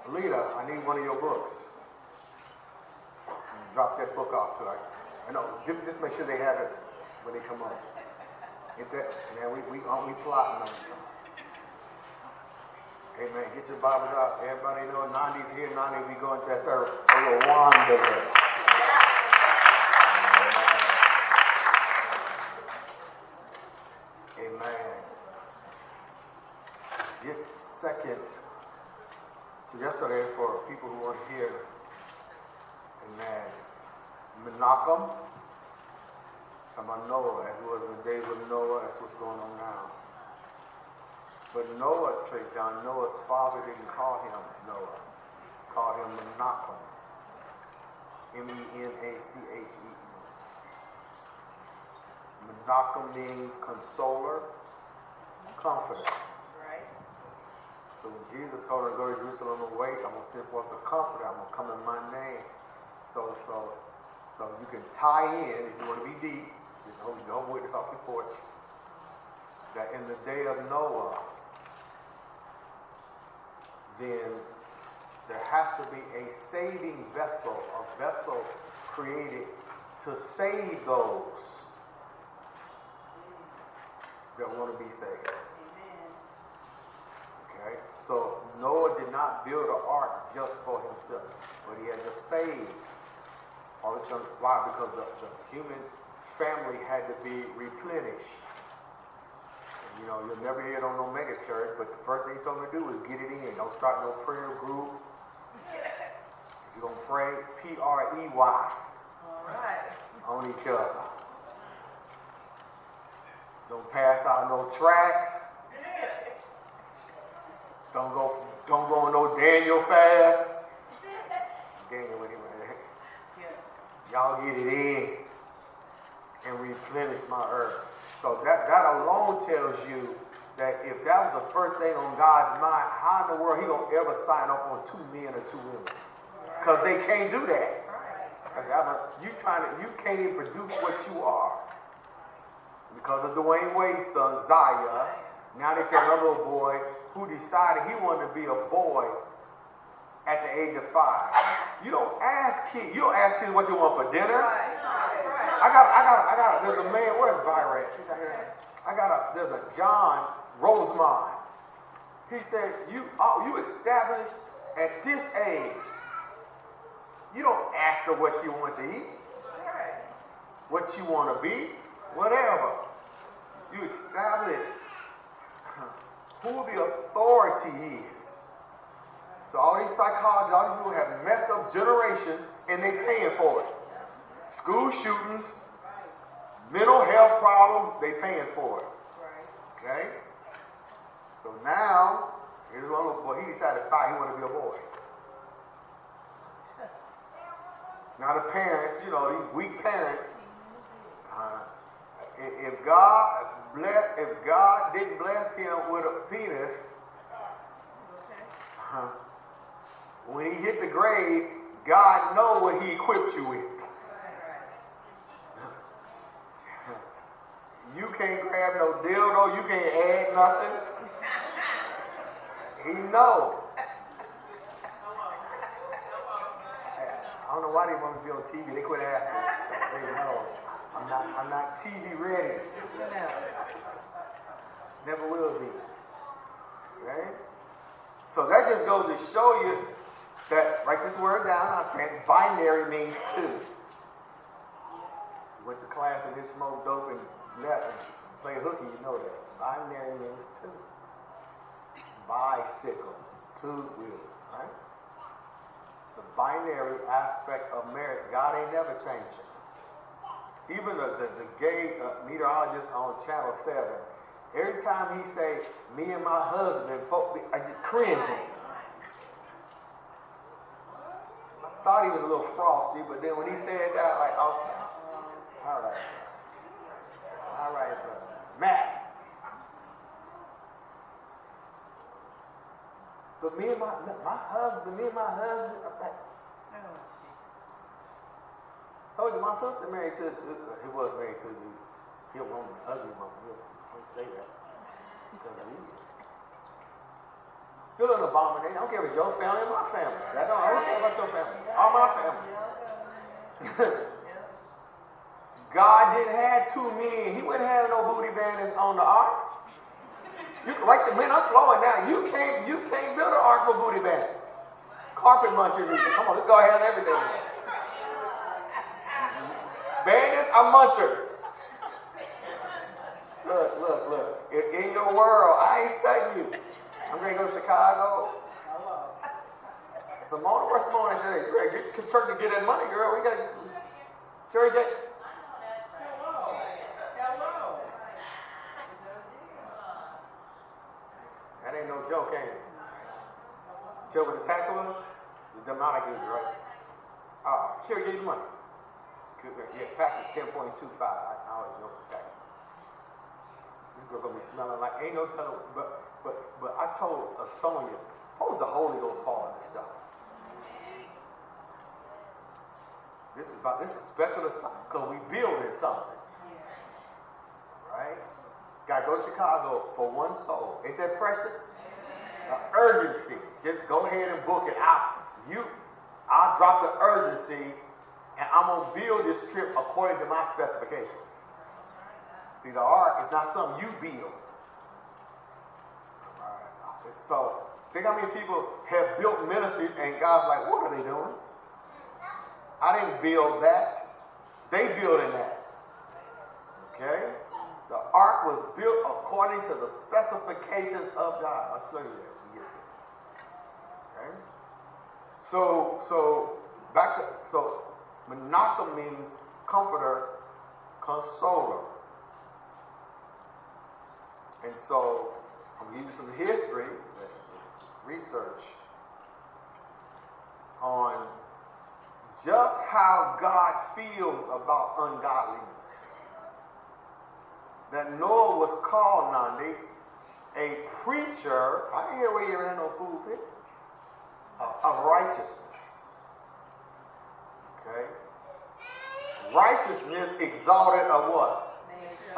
Alita, I need one of your books. Drop that book off tonight. I know, just make sure they have it when they come up. Get that, man, we plotting on something. Hey man, get your Bibles out. Everybody know Nandi's here. Nandi, we going to her Rwanda. Amen. Get second. So yesterday, for people who weren't here, amen, Menachem, talking about Noah, as it was in the days of Noah, that's what's going on now. But Noah, trace down, Noah's father didn't call him Noah. Called him Menachem. M-E-N-A-C-H-E. Menachem means consoler, comforter. Right. So when Jesus told her to go to Jerusalem and wait, I'm going to send forth the comforter. I'm going to come in my name. So you can tie in, if you want to be deep, just don't witness off your porch, that in the day of Noah, then there has to be a saving vessel, a vessel created to save those that want to be saved. Amen. Okay? So Noah did not build an ark just for himself, but he had to save. Why? Because the human family had to be replenished. You know, you'll never hear it on no mega church, but the first thing he told me to do was get it in. Don't start no prayer group. You're going to pray, P-R-E-Y. All right. On each other. Don't pass out no tracts. Don't go on no Daniel fast. Daniel, what he went there. Y'all get it in and replenish my earth. So that alone tells you that if that was the first thing on God's mind, how in the world he gonna ever sign up on 2 men or 2 women? Because they can't do that. You can't even produce what you are. Because of Dwayne Wade's son, Zaya, now they say another little boy who decided he wanted to be a boy at the age of 5. You don't ask kids what you want for dinner. There's a man, where's Byron? There's a John Rosemond. He said, you established at this age. You don't ask her what she wants to eat, what she want to be, whatever. You establish who the authority is. So all these psychologists, all these people have messed up generations and they paying for it. School shootings, mental health problems, they paying for it. Okay? So now, here's one little boy, he decided to fight, he wanted to be a boy. Now the parents, these weak parents, if God didn't bless him with a penis, when he hit the grave, God knows what he equipped you with. You can't grab no dildo, you can't add nothing. He knows. I don't know why they want me to be on TV. They quit asking. They know. I'm not TV ready. Never will be. Okay? So that just goes to show you that, write this word down, binary means 2. You went to class and did smoke dope and left and play hooky, you know that. Binary means 2. Bicycle, 2 wheels, right? The binary aspect of marriage, God ain't never changed it. Even the gay meteorologist on Channel 7, every time he say, me and my husband, I get cringing. I thought he was a little frosty, but then when he said that, like, okay, all right, brother. Matt. But me and my husband, told you my sister married to, he was married to the woman, ugly woman. I don't say that. Because he is. Still an abomination. I don't care if it's your family or my family. I don't care about your family. All my family. God didn't have two men. He wouldn't have no booty bandits on the ark. You right the man, I'm flowing now. You can't build an ark for booty bandits. Carpet munchers even. Come on, let's go ahead and everything. Bandits are munchers. Look. In your world, I ain't studying you. I'm going to go to Chicago. Simone, where's Simone today? Greg, get church to get that money, girl. We got church that. Hello. That ain't no joke, ain't it? Tell what the tax was? The amount I gave you, right? Sure, gave you money. Yeah, tax is 10.25. I always know the tax. This girl gonna be smelling like ain't no telling. But I told Sonia, what was the Holy Ghost fall in this stuff? This is special to something because we building something. Right? Gotta go to Chicago for one soul. Ain't that precious? An urgency. Just go ahead and book it out. I'll drop the urgency and I'm going to build this trip according to my specifications. See, the ark is not something you build. So, think how many people have built ministries and God's like, what are they doing? I didn't build that. They building that. Okay? The ark was built according to the specifications of God. I'll show you that. Okay? So Menachem means comforter, consoler. And so, I'm going to give you some history, research on just how God feels about ungodliness. That Noah was called, Nandi, a preacher, I didn't hear where you ran no pulpit, of righteousness. Okay? Righteousness exalted a what?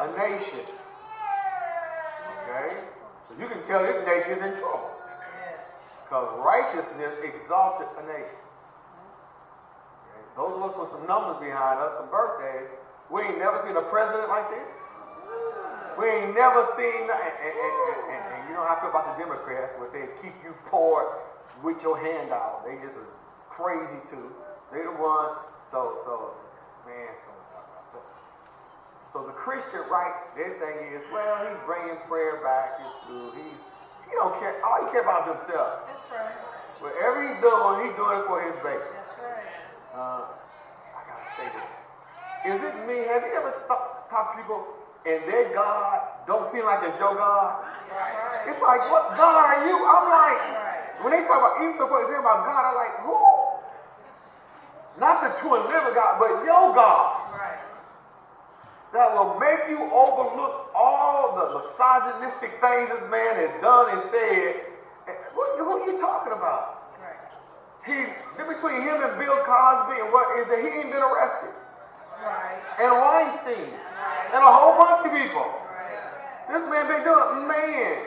A nation. Okay? So you can tell this nation is in trouble. Because righteousness exalted a nation. Okay? Those of us with some numbers behind us, some birthdays, we ain't never seen a president like this. We ain't never seen, and you know how I feel about the Democrats, where they keep you poor with your hand out. They just are crazy too. They the one. So the Christian right, their thing is, well, he's bringing prayer back. It's good. He don't care. All he cares about is himself. That's right. Whatever he's doing it for his baby. That's right. I gotta say that. Is it me? Have you ever talked to people and their God don't seem like it's your God? Right. It's like, what God are you? I'm like, when they talk about even so they think about God, I'm like, who? Not the true and living God, but your God. Right. That will make you overlook all the misogynistic things this man has done and said. Who are you talking about? Right. Between him and Bill Cosby and what is that he ain't been arrested. Right. And Weinstein. Right. And a whole bunch of people. Right. This man been doing, man,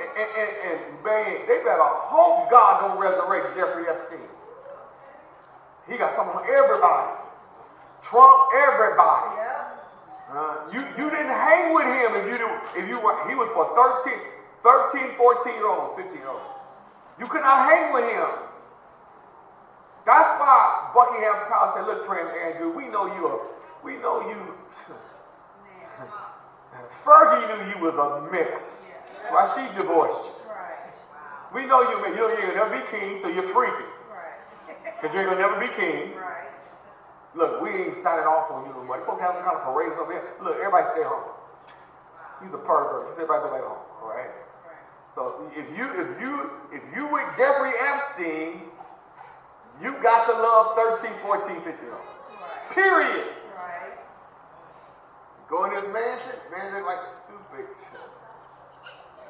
they better hope God don't resurrect Jeffrey Epstein. He got something on everybody. Trump, everybody. Yeah. You didn't hang with him he was for 13, 14-year-olds, 15-year-olds. You could not hang with him. That's why Buckingham Palace said, look, Prince Andrew, we know you. Fergie knew you was a mess. Why she divorced you. We know you ain't gonna never be king, so you're freaking. Because you ain't gonna never be king. Look, we ain't signing off on you no more. You're supposed to have some kind of parades over here. Look, everybody stay home. He's a pervert. He said everybody go back home. All right? So if you with Jeffrey Epstein, you got to love 13, 14, 15-year-olds. Period. Go in his mansion like stupid.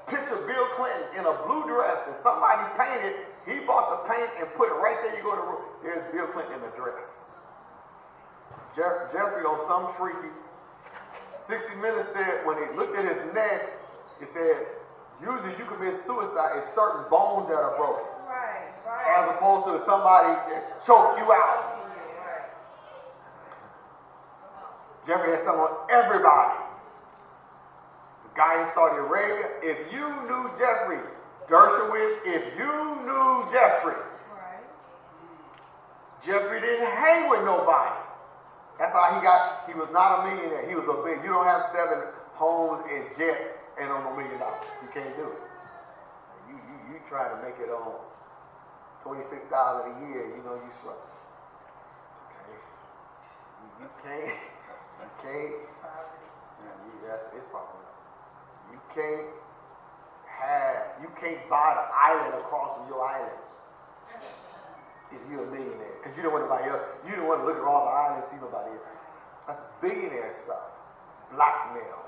Picture Bill Clinton in a blue dress that somebody painted. He bought the paint and put it right there. You go to the room. There's Bill Clinton in the dress. Jeffrey on some freaky. 60 Minutes said when they looked at his neck, it said, usually you commit suicide if certain bones that are broken. as opposed to somebody choke you out. Jeffrey had something on everybody. The guy in Saudi Arabia, if you knew Jeffrey, Dershowitz, if you knew Jeffrey, Jeffrey didn't hang with nobody. That's how he was not a millionaire. He was a big, you don't have 7 homes and jets and on $1 million. You can't do it. You try to make it on $26,000 a year, you know you struggle. Okay? You can't. It's popular. You can't buy the island across from your island if you're a millionaire. Because you don't want anybody else. You don't want to look across the island and see nobody else. That's billionaire stuff. Blackmail.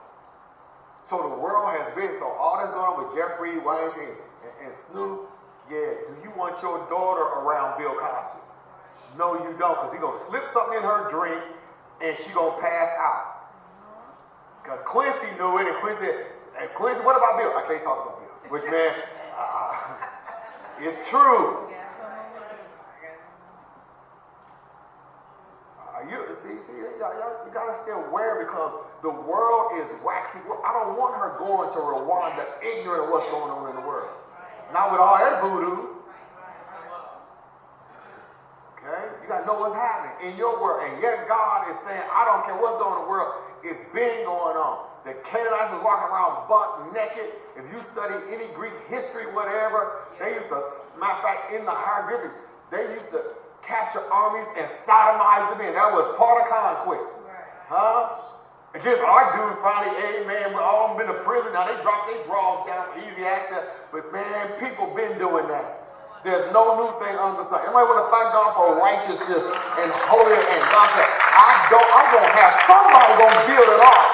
So the world has been, so all that's going on with Jeffrey Weinstein and Snoop, yeah, do you want your daughter around Bill Cosby? No, you don't, because he's going to slip something in her drink and she's going to pass out. Because Quincy knew it, and Quincy said, hey, Quincy, what about Bill? I can't talk about Bill. Which, man, it's true. You got to stay aware because the world is waxing. I don't want her going to Rwanda ignorant of what's going on in the world. Not with all that voodoo. Okay? You got to know what's happening in your world. And yet God is saying, I don't care what's going on in the world. It's been going on. The Canaanites was walking around butt naked. If you study any Greek history, whatever, they used to, matter of fact, in the hieroglyphics, they used to capture armies and sodomize them in. That was part of conquest. Huh? Against our dude finally, amen, we've all been to prison. Now they dropped their draws down for easy access. But man, people been doing that. There's no new thing under the sun. Anybody want to thank God for righteousness and holiness? And God said, I'm going to have somebody going to build it up.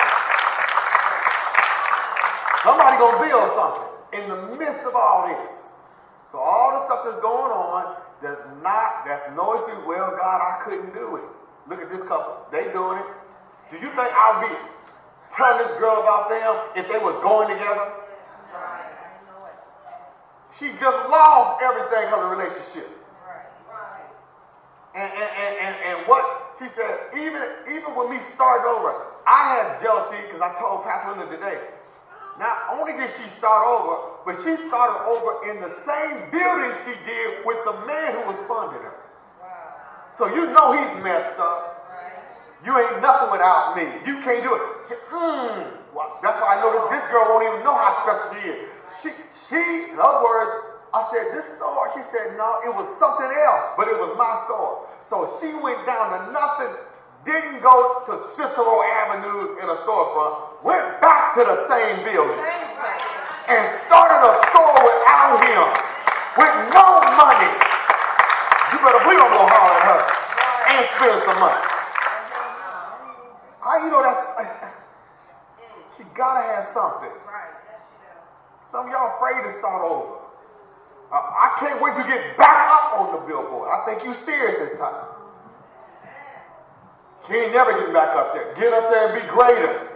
Somebody going to build something in the midst of all this. So all the stuff that's going on, that's no excuse. Well, God, I couldn't do it. Look at this couple. They doing it. Do you think I'll be telling this girl about them if they was going together? Right. I know it. She just lost everything because of the relationship. Right. And what he said, even when we started over, I had jealousy because I told Pastor Linda today. Not only did she start over, but she started over in the same building she did with the man who was funding her. Wow. So you know he's messed up. You ain't nothing without me. You can't do it. Well, that's why I know that this girl won't even know how special she is. She, in other words, I said, this store. She said, no, it was something else, but it was my store. So she went down to nothing, didn't go to Cicero Avenue in a storefront, went back to the same building and started a store without him, with no money. You better believe I'm going to holler at her and spend some money. How you know she gotta have something. Some of y'all afraid to start over. I can't wait to get back up on the billboard. I think you serious this time. She ain't never getting back up there. Get up there and be greater.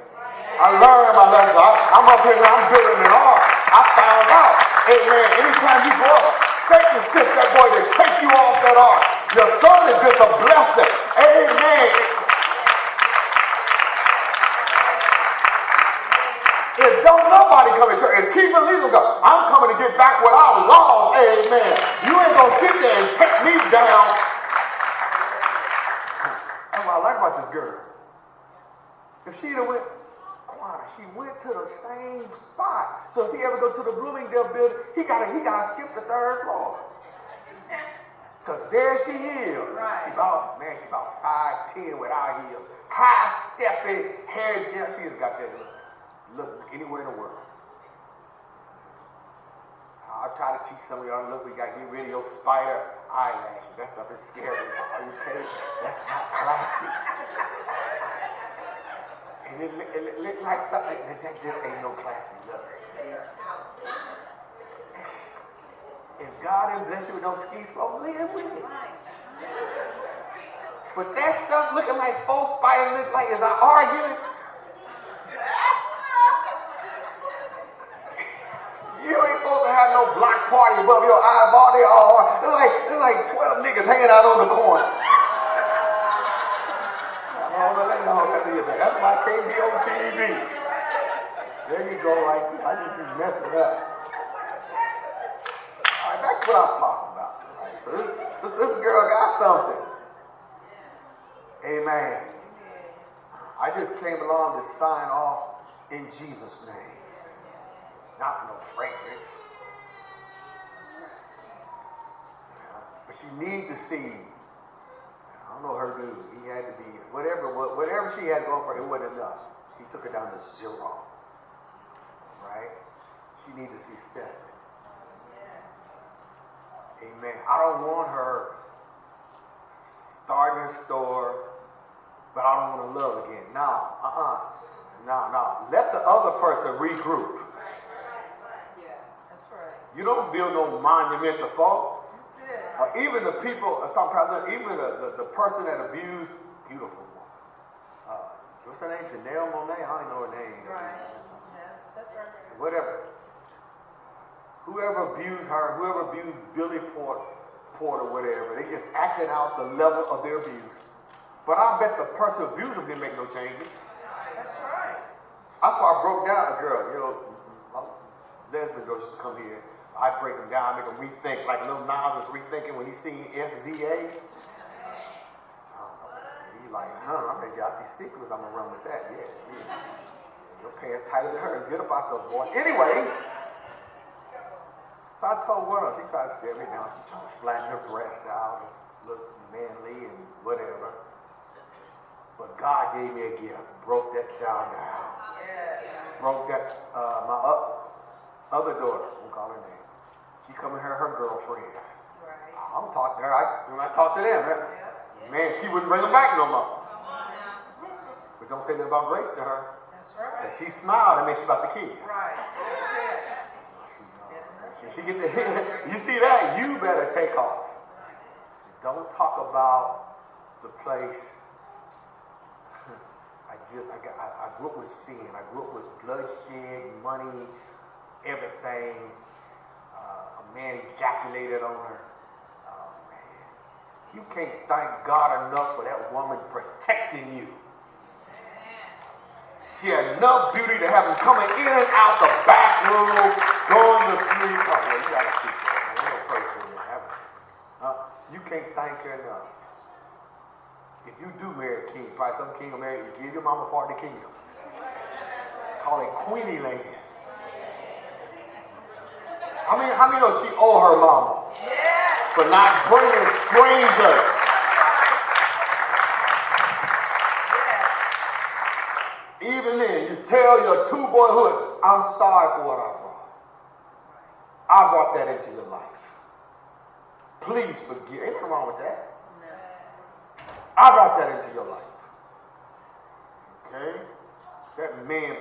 I learned my lesson. I'm up here and I'm building it all. I found out. Amen. Anytime you go up, Satan sent that boy to take you off that ark. Your son is just a blessing. Amen. If don't nobody come to church, if keep believing God, I'm coming to get back what I lost, amen. You ain't going to sit there and take me down. That's what I like about this girl. If she'd have went, she went to the same spot. So if he ever go to the Bloomingdale building, he gotta skip the 3rd floor. Because there she is. Right. She's about 5'10" without heels. High-stepping, hair gel. She's got that look anywhere in the world. I'll try to teach some of y'all, look, we got to get rid of your spider eyelashes. That stuff is scary. Are you kidding? That's not classy. And it looks like something that just ain't no classy look. If God didn't bless you with no ski slope, live with it. But that stuff looking like 4 spiders look like, is I arguing? You ain't supposed to have no no block party above your eyeball. They all, it's like 12 niggas hanging out on the corner. That's why I can't be on TV. There you go, like, I just be messing up. All right, that's what I was talking about. Right, so this girl got something. Amen. I just came along to sign off in Jesus' name. Not for no fragrance. But she needs to see. I don't know her dude. He had to be whatever she had going for her, it wasn't enough. He took her down to 0. Right? She needs to see Stephanie. Amen. I don't want her starting her store, but I don't want to love again. No. Let the other person regroup. Yeah, that's right. You don't build no monument to fall. Even the people, even the person that abused, beautiful woman. What's her name? Janelle Monáe? I don't know her name. Right. Yes, that's right. Whatever. Whoever abused her, whoever abused Billy Porter, whatever, they just acted out the level of their abuse. But I bet the person who abused them didn't make no changes. That's right. That's why I broke down a girl. You know, lesbian girls used to come here. I break them down, make them rethink, like little Nas is rethinking when he seen SZA. He like, I think y'all these secrets, I'm gonna run with that. Yeah. Your pants tighter than hers. Get up out the boy. Anyway, so I told one of them, she tried to stare me down. She tried to flatten her breast out and look manly and whatever. But God gave me a gift. Broke that child down. Yes. Broke that, my other daughter, we'll call her name. She come in her girlfriends. Right. I'm talking to her. When I talk to them, man, she wouldn't bring them back no more. But don't say nothing about Grace to her. That's right. And she smiled, she about to kill. Right. She get the you see that? You better take off. Don't talk about the place. I grew up with sin. I grew up with bloodshed, money, everything. A man ejaculated on her. Oh man. You can't thank God enough for that woman protecting you. She had enough beauty to have him coming in and out the back room, going to sleep. Oh, well, you gotta keep that, man. You don't pray for me. You can't thank her enough. If you do marry a king, probably some king will marry you, give your mama part of the kingdom. Call it Queenie Land. How many know she owe her mama for not bringing strangers? Even then, you tell your 2 boyhood, I'm sorry for what I brought. I brought that into your life. Please forgive. Ain't nothing wrong with that. I brought that into your life. Okay? That man.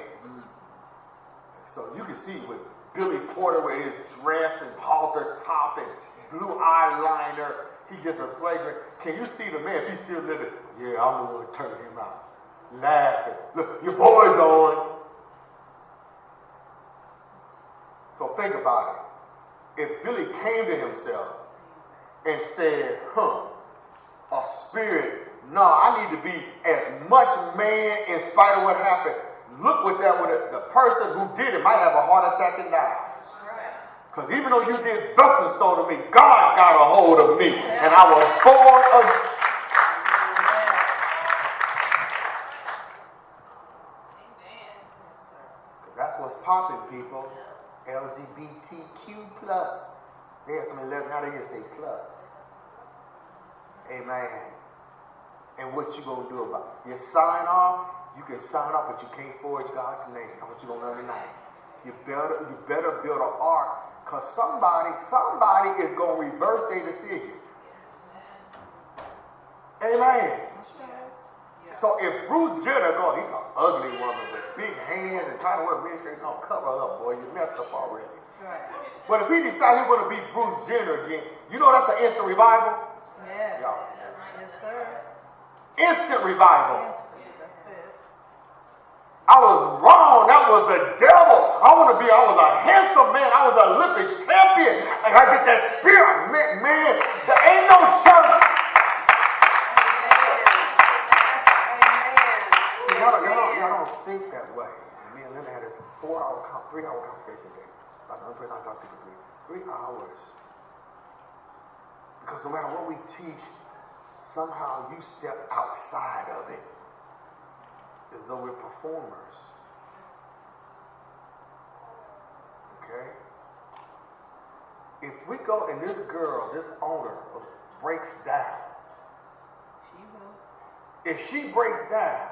So you can see with Billy Porter with his dress and halter top and blue eyeliner, he gets a flagrant. Can you see the man, if he's still living? Yeah, I'm the one to turn him out. Laughing. Look, your boy's on. So think about it. If Billy came to himself and said, a spirit, no, I need to be as much man in spite of what happened. Look what that would have, the person who did it might have a heart attack and die. Because even though you did thus and so to me, God got a hold of me. And I was born of. That's what's popping, people. LGBTQ plus. There's some 11, now they just say plus. Amen. And what you gonna do about it? You sign off, you can sign off, but you can't forge God's name. That's what you gonna learn tonight. You better build an ark, because somebody is gonna reverse their decision. Amen. So if Bruce Jenner goes, he's an ugly woman with big hands and trying to wear a miniskirt, he's gonna cover up, boy. You messed up already. But if he decides he's gonna be Bruce Jenner again, you know that's an instant revival? Yes. Y'all. Yes, sir. Instant revival. That's it. I was wrong. That was the devil. I was a handsome man. I was an Olympic champion. And I get that spirit. Man, there ain't no church. Y'all don't think that way. And me and Linda had this 3-hour conversation today. About the only person I talked to for 3 hours. Because no matter what we teach, somehow you step outside of it as though we're performers. Okay? If we go and this girl, this owner, breaks down. She will. If she breaks down,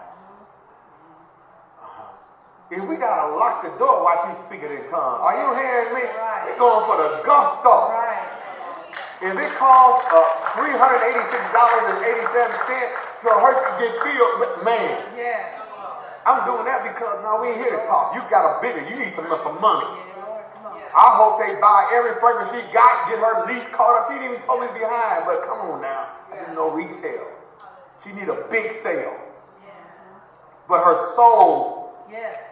if we gotta lock the door while she's speaking in tongues, are you hearing me? Right. We're going for the gusto. Right. If it costs $386.87 for her to get filled, man. Yes. I'm doing that because no, we ain't here to talk. You got a bigger, you need some money. Yeah, Lord, come on. I hope they buy every fragrance she got, get her lease caught up. She didn't even told me behind, but come on now. There's no retail. She need a big sale. But her soul. Yes.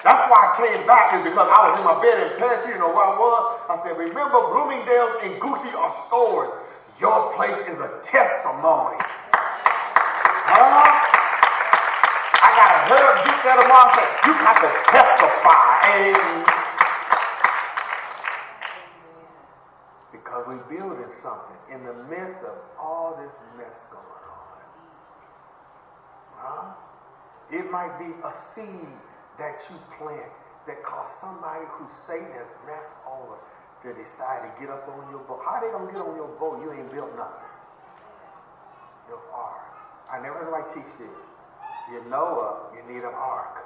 That's why I came back, is because I was in my bed in Paris. You know where I was? I said, remember Bloomingdale's and Gucci are stores. Your place is a testimony. Huh? I got to hurry up, get that tomorrow and say, you got to testify. And because we're building something in the midst of all this mess going on. Huh? It might be a seed that you plant that caused somebody who Satan has messed over to decide to get up on your boat. How they gonna get on your boat? You ain't built nothing. Your ark. I never heard anybody teach this. You Noah, you need an ark.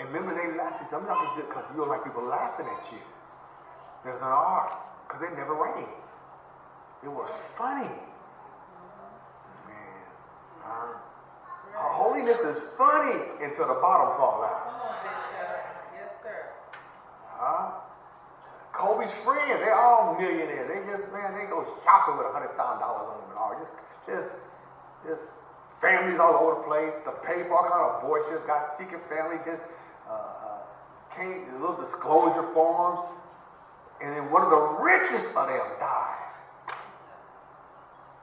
And remember they laughed. Some of y'all good because you don't like people laughing at you. There's an ark because it never rained. It was funny. Man, holiness is funny until the bottom fall out. Yes, sir. Kobe's friends, they're all millionaires. They just, man, they go shopping with $100,000 on them and all. Just families all over the place. To pay for all kind of abortions, got secret family, just little disclosure forms. And then one of the richest of them dies.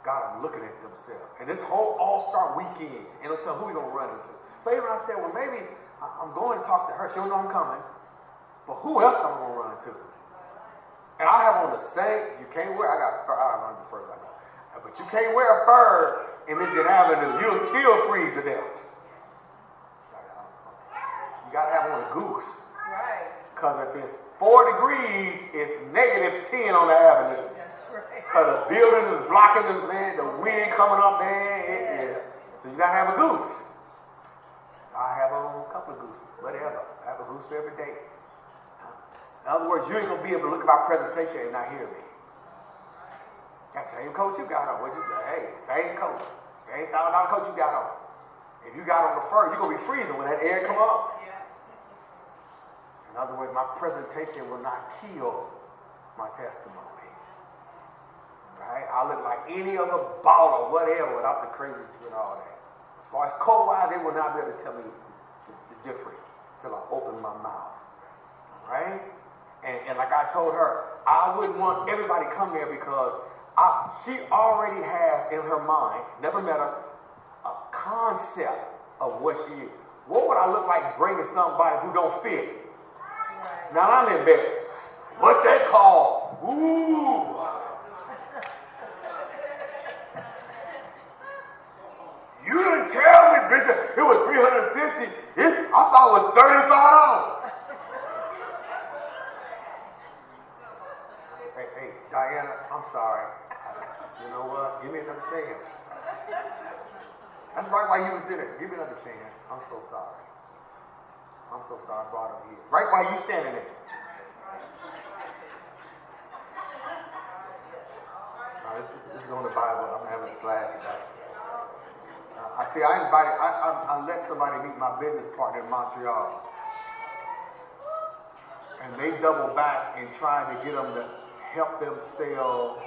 Got them looking at themselves. And this whole all-star weekend, and they'll tell who we're going to run into. So even I said, well, maybe I'm going to talk to her. She don't know I'm coming. But who else am I going to run into? And I have on the same, you can't wear, I got fur, I don't know the furs I know. But you can't wear a fur in Michigan Avenue. You'll still freeze to death. You got to have on a goose. Right. Because if it's 4 degrees, it's -10 on the avenue. That's right. Because the building is blocking the, man, the wind coming up, man. It is. So you got to have a goose. I have on a couple of gooses, whatever. I have a goose for every day. In other words, you ain't going to be able to look at my presentation and not hear me. That same coat you got on. What you got? Hey, same coat. Same $1,000 coat you got on. If you got on the fur, you're going to be freezing when that air come up. In other words, my presentation will not kill my testimony. Right? I look like any other ball or whatever without the crazy and all that. As far as coat-wise, they will not be able to tell me the difference until I open my mouth. Right? And like I told her, I wouldn't want everybody to come there because she already has in her mind, never met her, a concept of what she is. What would I look like bringing somebody who don't fit? Right. Now I'm embarrassed. What that called? Ooh. You didn't tell me, Bishop, it was $350. I thought it was $35. Hey, Diana, I'm sorry. You know what? Give me another chance. That's right while you was there. Give me another chance. I'm so sorry. I'm so sorry I brought him here. Right while you standing there. This is going to Bible. I'm having a flashback. I let somebody meet my business partner in Montreal. And they doubled back and tried to get them to help them sell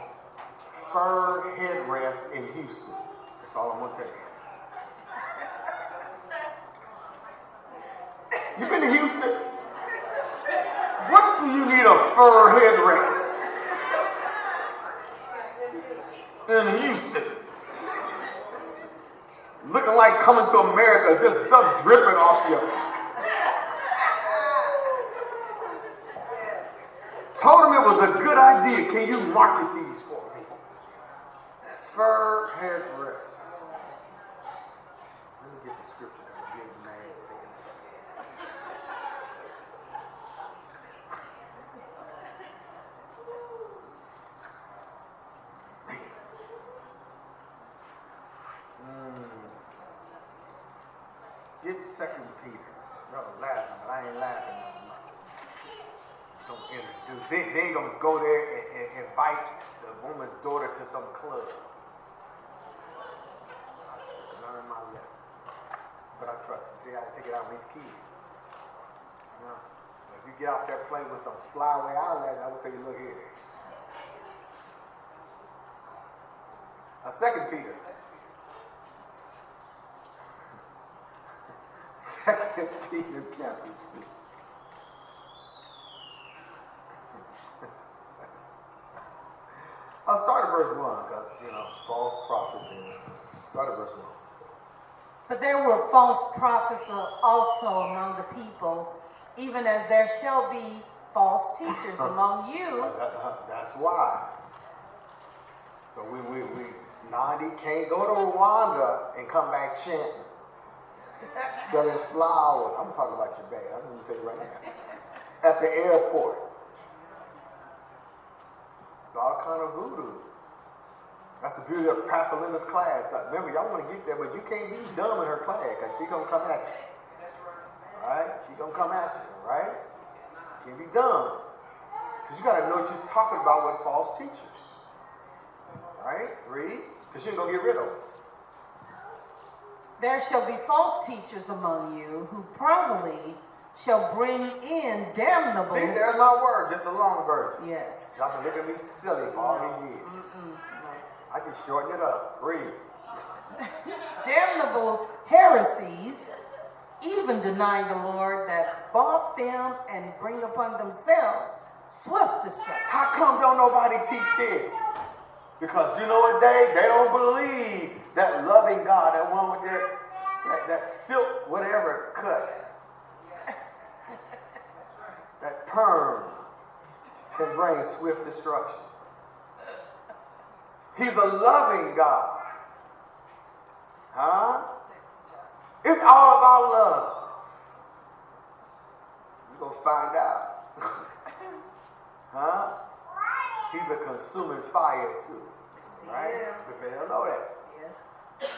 fur headrests in Houston. That's all I'm going to tell you. You been to Houston? What do you need a fur headrest in Houston? Looking like coming to America, just stuff dripping off you. Told him it was a good idea. Can you market these for me? Fur headrest. Let me get the scripture. Get 2 Peter. Y'all laughing, but I ain't laughing no more. Don't introduce. They ain't gonna go there and invite the woman's daughter to some club. I learned my lesson. But I trust you. See, I take it out with these kids. You know? If you get out there playing with some flyaway eyelash, I would tell you, look here. 2 Peter. 2 Peter chapter 2. I'll start at verse 1 because, false prophets. Start at verse 1. But there were false prophets also among the people, even as there shall be false teachers among you. That's why. So Nandi can't go to Rwanda and come back chanting. Selling flowers. I'm talking about your bag. I'm going to tell you right now. At the airport. It's all kind of voodoo. That's the beauty of Pastor Linda's class. Remember, y'all want to get there, but you can't be dumb in her class because she's going to come at you. All right? She's going to come at you, right? You can't be dumb. Because you got to know what you're talking about with false teachers. All right? Read. Because you ain't going to get rid of them. There shall be false teachers among you who probably shall bring in damnable. See, there's my word, just a long version. Yes. Y'all can look at me silly for all these years. I can shorten it up. Read. Damnable heresies, even denying the Lord that bought them and bring upon themselves swift destruction. How come don't nobody teach this? Because you know what, they don't believe that loving God, that one with that silk, whatever, cut, that perm can bring swift destruction. He's a loving God. Huh? It's all about love. You're going to find out. Huh? He's a consuming fire too. Right? But they don't know that. Yes.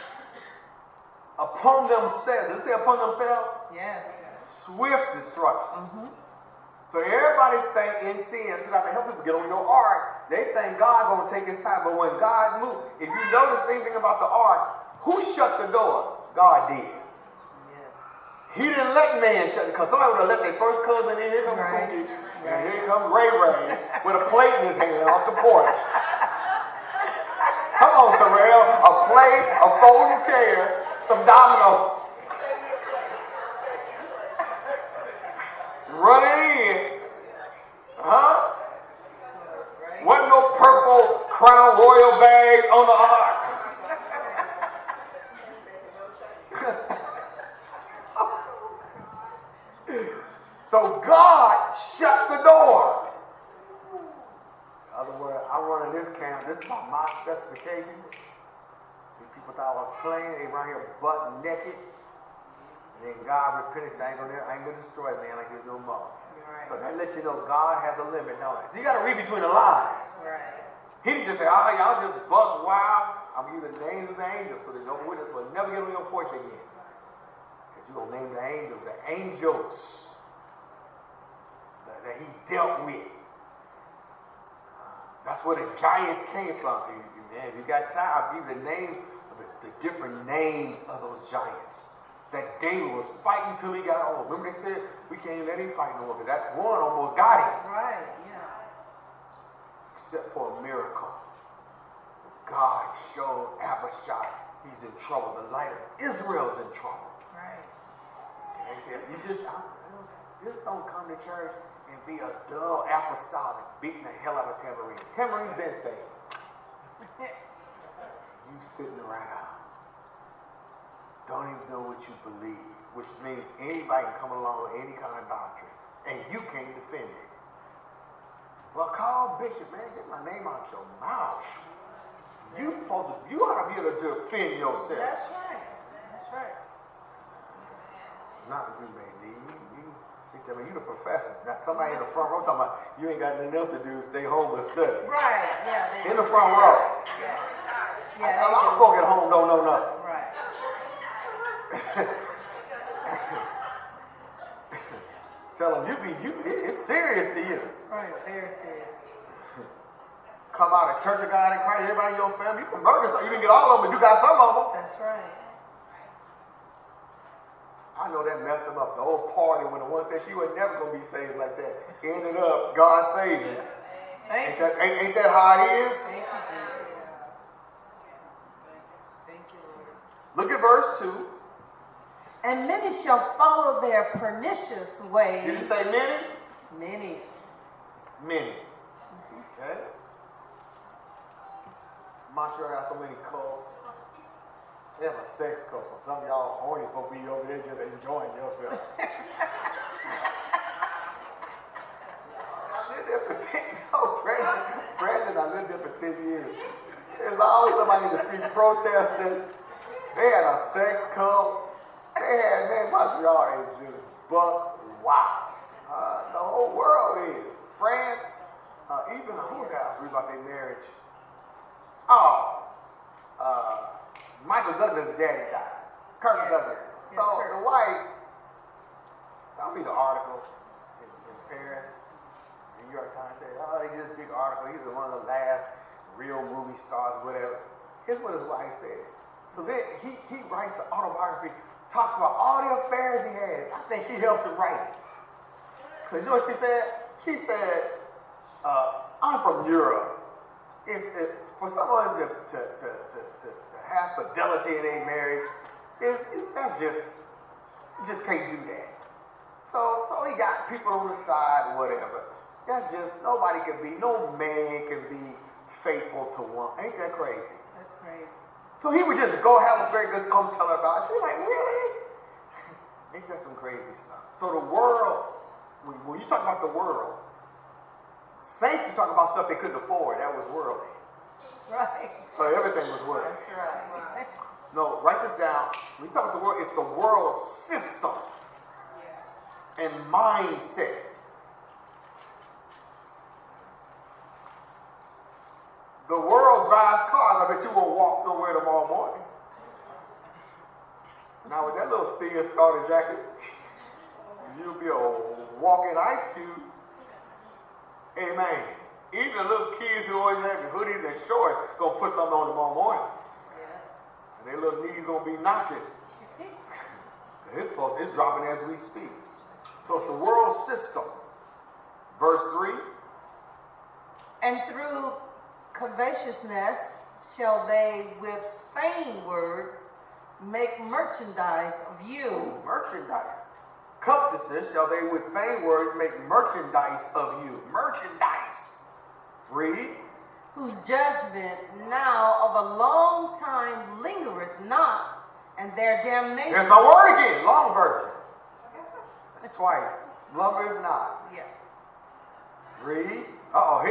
Upon themselves. Does it say upon themselves? Yes. Swift destruction. So everybody think in sin, you got to help people get on your ark. They think God gonna take his time, but when God moved, if you notice anything about the ark, who shut the door? God did. Yes. He didn't let man shut it, because somebody would have let their first cousin in. Here comes Cookie, and here comes Ray with a plate in his hand off the porch. Come on, Terrell, a plate, a folding chair, some dominoes. Running in. Huh? Wasn't no purple Crown Royal bag on the ark. So God shut the door. In other words, I'm running this camp. This is my specification. These people thought I was playing. They around here butt naked. And then God repented, said, I ain't gonna destroy man like this no more. Right. So that lets you know God has a limit on it. So you gotta read between the lines. Right. He didn't just say, y'all just buck wild. I'm gonna give you the names of the angels so that no witness will never get on your porch again. Because you're gonna name the angels that he dealt with. That's where the giants came from. Man, if you got time, I'll give you the names of the different names of those giants. That David was fighting till he got old. Remember they said, we can't let him fight no more, because that one almost got him. Right, yeah. Except for a miracle. God showed Abishai he's in trouble. The light of Israel's in trouble. Right. And they said, you just don't come to church and be a dull apostolic beating the hell out of Tambourine. Tambourine been saved. You sitting around, don't even know what you believe, which means anybody can come along with any kind of doctrine, and you can't defend it. Well, call Bishop, man, get my name out your mouth. You ought to be able to defend yourself. That's right. That's right. Not you, man. You the professor. Now, somebody in the front row talking about you ain't got nothing else to do, stay home and study. Right. Yeah. In the front row. Yeah. A lot of folk at home don't know nothing. Right. Tell them it's serious to you. Right. Very serious. Come out of Church of God in Christ, everybody in your family, you convert yourself. You can get all of them, but you got some of them. That's right. I know that messed him up. The old party when the one said she was never going to be saved like that. Ended up, God saved her. Ain't that how it is? Thank you, Jesus. Thank you, Lord. Look at verse 2. And many shall follow their pernicious ways. Did he say many? Many. Many. Okay. Montreal got so many cults. They have a sex cult, so some of y'all horny folk be over there just enjoying yourself. I lived there for 10 years. Brandon, I lived there for 10 years. There's always somebody in the street protesting. They had a sex cult. They had, man, Montreal is just buck wild. The whole world is. France, even whose house read about their marriage? Michael Douglas' daddy died. Kirk Douglas. So the wife, I'll read the article in Paris. The New York Times said, they did this big article. He's one of the last real movie stars, whatever. Here's what his wife said. So then he writes an autobiography, talks about all the affairs he had. I think she helps him write it. Because you know what she said? She said, I'm from Europe. For someone to have fidelity in a marriage, that's just, you just can't do that. So he got people on the side, whatever. That's just, nobody can be, no man can be faithful to one. Ain't that crazy? That's crazy. So he would just go have a very good, come tell her about it. She's like, really? Ain't that some crazy stuff? So the world, when you talk about the world, saints are talking about stuff they couldn't afford. That was worldly. Right. So everything was worldly. That's right. No, write this down. When you talk about the world, it's the world system and mindset. The world drives cars. I bet you won't walk nowhere tomorrow morning. Now with that little thin starter jacket, you'll be a walking ice cube. Amen. Even the little kids who always have hoodies and shorts gonna put something on tomorrow morning. And their little knees gonna be knocking. It's dropping as we speak. So it's the world system. Verse 3. And through covetousness shall they with vain words make merchandise of you. Merchandise. Covetousness shall they with vain words make merchandise of you. Merchandise. Read. Whose judgment now of a long time lingereth not, and their damnation. There's my word again. Long version. That's twice. Slumbereth not. Yeah. Read. Now,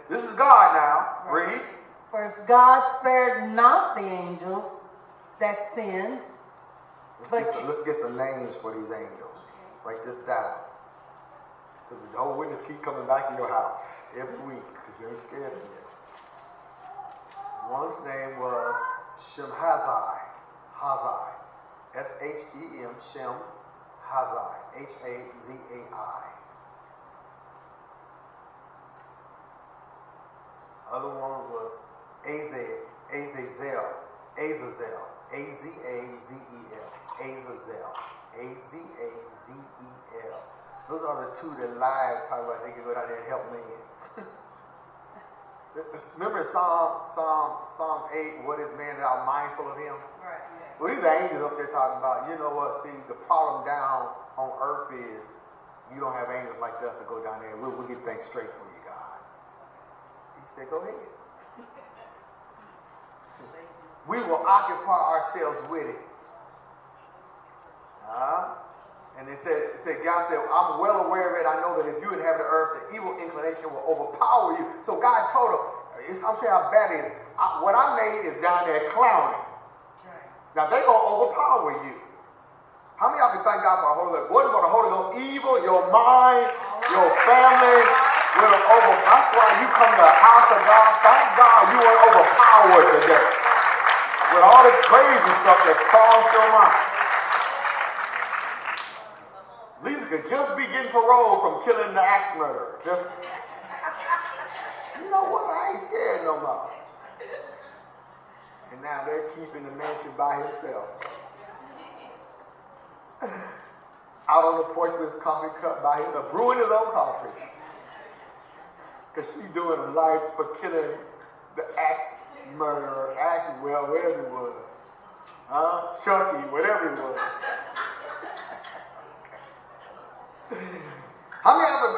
this is God now. Right. Read. For if God spared not the angels that sinned. Let's get some names for these angels. Write this down. Because the whole witness keep coming back in your house every week because you ain't scared of it. One's name was Shemhazai. Hazai. S-H-E-M. Shem Hazai. H-A-Z-A-I. Other one was Azazel. Azazel. A-Z-A-Z-E-L. Azazel. A-Z-A-Z-E-L. Those are the two that lied, talking about they can go down there and help me. Remember Psalm 8, what is man that are mindful of him? Right. Well, these angels up there talking about, you know what, see, the problem down on earth is you don't have angels like us to go down there. We'll get things straight for you, God. He said, go ahead. We will occupy ourselves with it. And it said, God said, I'm well aware of it. I know that if you inhabit the earth, the evil inclination will overpower you. So God told him, I'm sure how bad it is. What I made is down there clowning. Now they're going to overpower you. How many of y'all can thank God for the Holy Ghost? What is for the Holy Ghost? Evil, your mind, your family will over. That's why you come to the house of God. Thank God you weren't overpowered today with all the crazy stuff that crossed your mind. Lisa could just be getting parole from killing the axe murderer. Just, you know what? I ain't scared no more. And now they're keeping the mansion by himself. Out on the porch with his coffee cup by him, brewing his own coffee. Because she's doing a life for killing the axe murderer, whatever it was. Chucky, whatever it was. How many of you,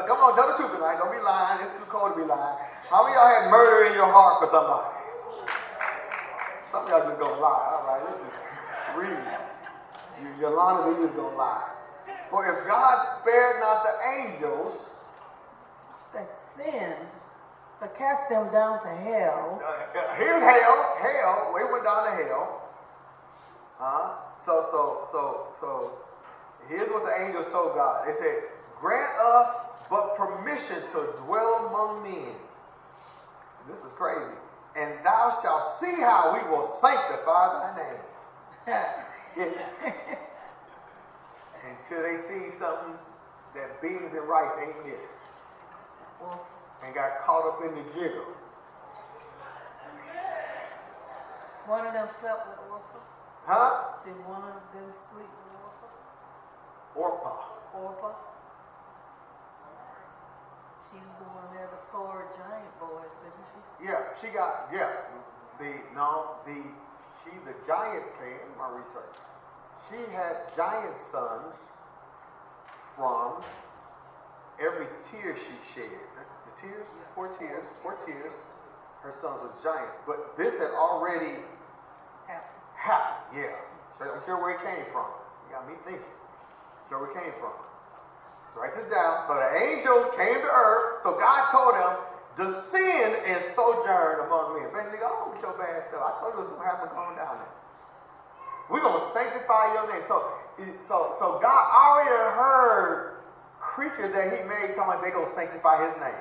come on, tell the truth tonight. Don't be lying. It's too cold to be lying. How many of y'all had murder in your heart for somebody? Some of y'all just gonna lie. All right, let's just read. Yolanda, they just gonna lie. For if God spared not the angels that sinned, but cast them down to hell. Here's hell. Hell. We went down to hell. So here's what the angels told God. They said, grant us but permission to dwell among men. This is crazy. And thou shalt see how we will sanctify thy name. Until they see something that beans and rice ain't missed. And got caught up in the jiggle. One of them slept with Orpah? Huh? Did one of them sleep with Orpah? Orpah. She was the one that had the 4 giant boys, didn't she? Yeah, she got, the giants came, in my research. She had giant sons from every tear she shed. The tears, 4 tears, her sons were giants. But this had already happened, yeah. So I'm sure where it came from. You got me thinking. Sure where it came from. So write this down. So the angels came to earth. So God told them, descend and sojourn among men. Basically, go with your bad self. I told you it was going to happen going down there. We're going to sanctify your name. So God already heard creatures that he made talking about they're going to sanctify his name.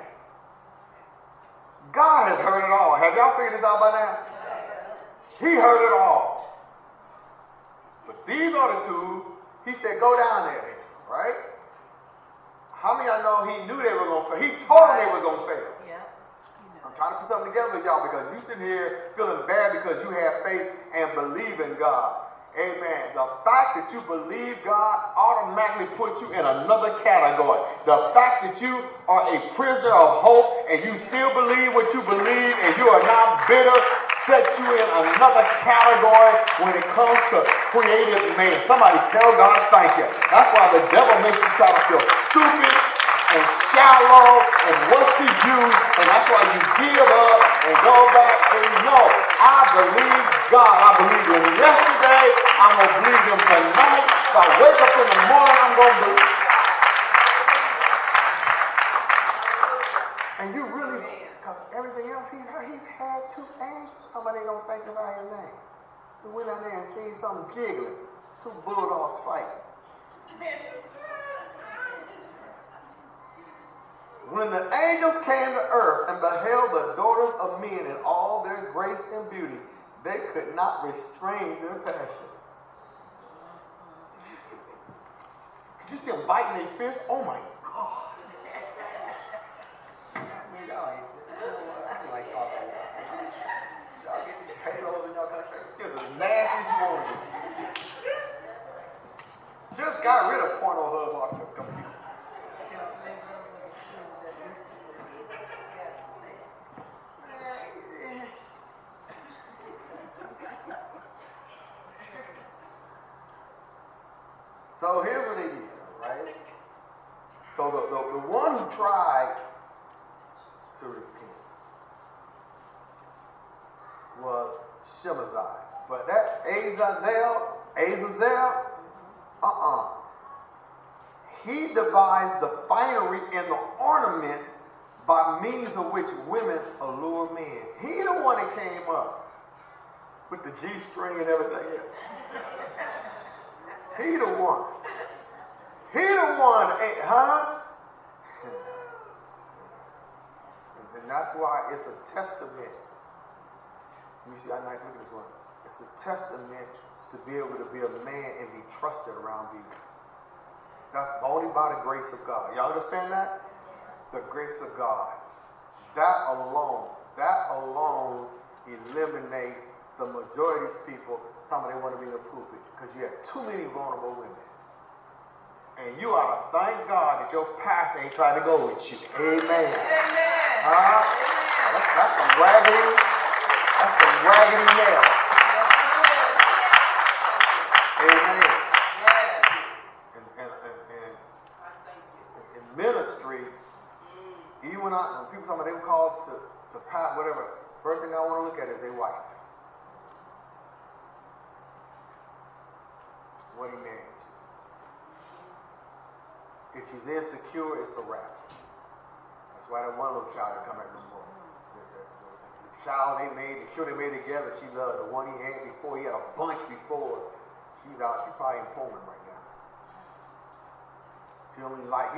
God has heard it all. Have y'all figured this out by now? He heard it all. But these are the two, he said, go down there, right? How many of y'all know he knew they were going to fail? He told them they were going to fail. Yeah. I'm trying to put something together with y'all because you sitting here feeling bad because you have faith and believe in God. Amen. The fact that you believe God automatically puts you in another category. The fact that you are a prisoner of hope and you still believe what you believe and you are not bitter sets you in another category when it comes to creative man. Somebody tell God thank you. That's why the devil makes you try to feel stupid and shallow and what's the use, and that's why you give up and go back and no, I believe God. I believe him yesterday, I'm going to believe him tonight. If I wake up in the morning, I'm going to believe. And you really, because everything else he's had 2 angels. Somebody going to sanctify his name. We went out there and seen something jiggling. 2 bulldogs fighting. When the angels came to earth and beheld the daughters of men in all their grace and beauty, they could not restrain their passion. Could you see them biting their fists? Oh my God. Y'all like talking. Y'all get these halos in y'all country. It's as nasty as you want to be. Just got rid of Porno Hub off the computer. So here's what they did, right? So the one who tried to repent was Shemazai. But that Azazel, he devised the finery and the ornaments by means of which women allure men. He the one that came up with the G-string and everything else. He the one. He the one, huh? And that's why it's a testament. Let me see how nice, look at this one. It's a testament to be able to be a man and be trusted around people. That's only by the grace of God. Y'all understand that? The grace of God. That alone eliminates the majority of people talking about they want to be in the pulpit because you have too many vulnerable women. And you ought to thank God that your pastor ain't trying to go with you. Amen. Amen. That's some raggedy nails. Amen. And in ministry, even when people tell me they were called to pat whatever, first thing I want to look at is their wife. What he married. If she's insecure, it's a wrap. That's why that one little child didn't come back no more. The child they made together, she loved. The one he had before, he had a bunch before. She's out. She's probably in Poland right now. She don't like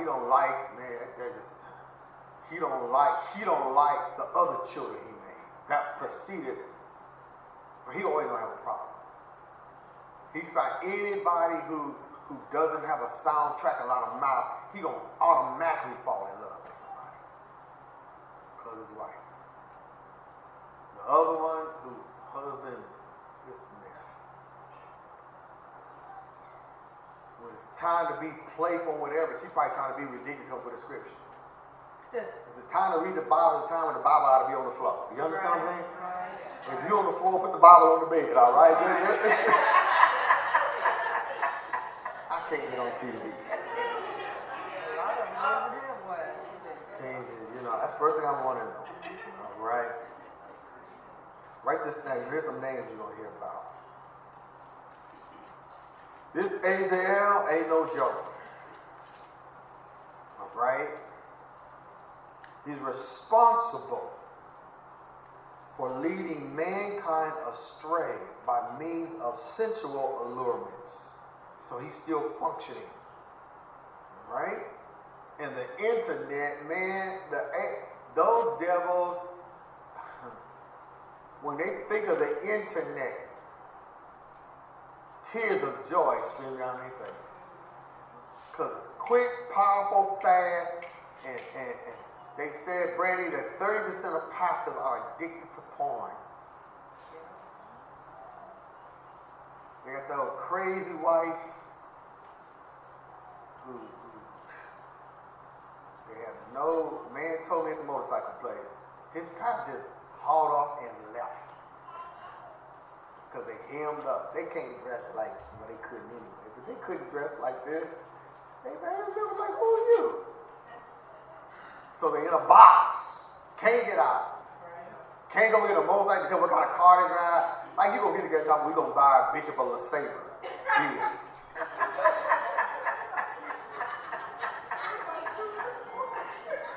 the other children he made. That preceded, he always gonna have a problem. He found anybody who doesn't have a soundtrack, a lot of mouth, he gonna automatically fall in love with somebody. Because his wife. The other one, who husband, this mess. When it's time to be playful, whatever, she's probably trying to be ridiculous with a scripture. It's the time to read the Bible, the time when the Bible ought to be on the floor. You understand what I'm saying? Right. If you're on the floor, put the Bible on the bed, all right? I can't get on TV. That's the first thing I want to know. All right? Write this down. Here's some names you're going to hear about. This Azazel ain't no joke. All right? He's responsible for leading mankind astray by means of sensual allurements. So he's still functioning. Right? And the internet, man, those devils, when they think of the internet, tears of joy stream down their face. Because it's quick, powerful, fast, and they said, Brandy, that 30% of pastors are addicted to porn. They got that old crazy wife who they have no, man told me at the motorcycle place, his pastor just hauled off and left. Because they hemmed up. They can't dress like, well, they couldn't anyway, but they couldn't dress like this. They was like, who are you? So they're in a box. Can't get out. Can't go get a motorcycle because we got a car to drive. Like, you gonna get together, we're gonna buy a Bishop of LeSabre.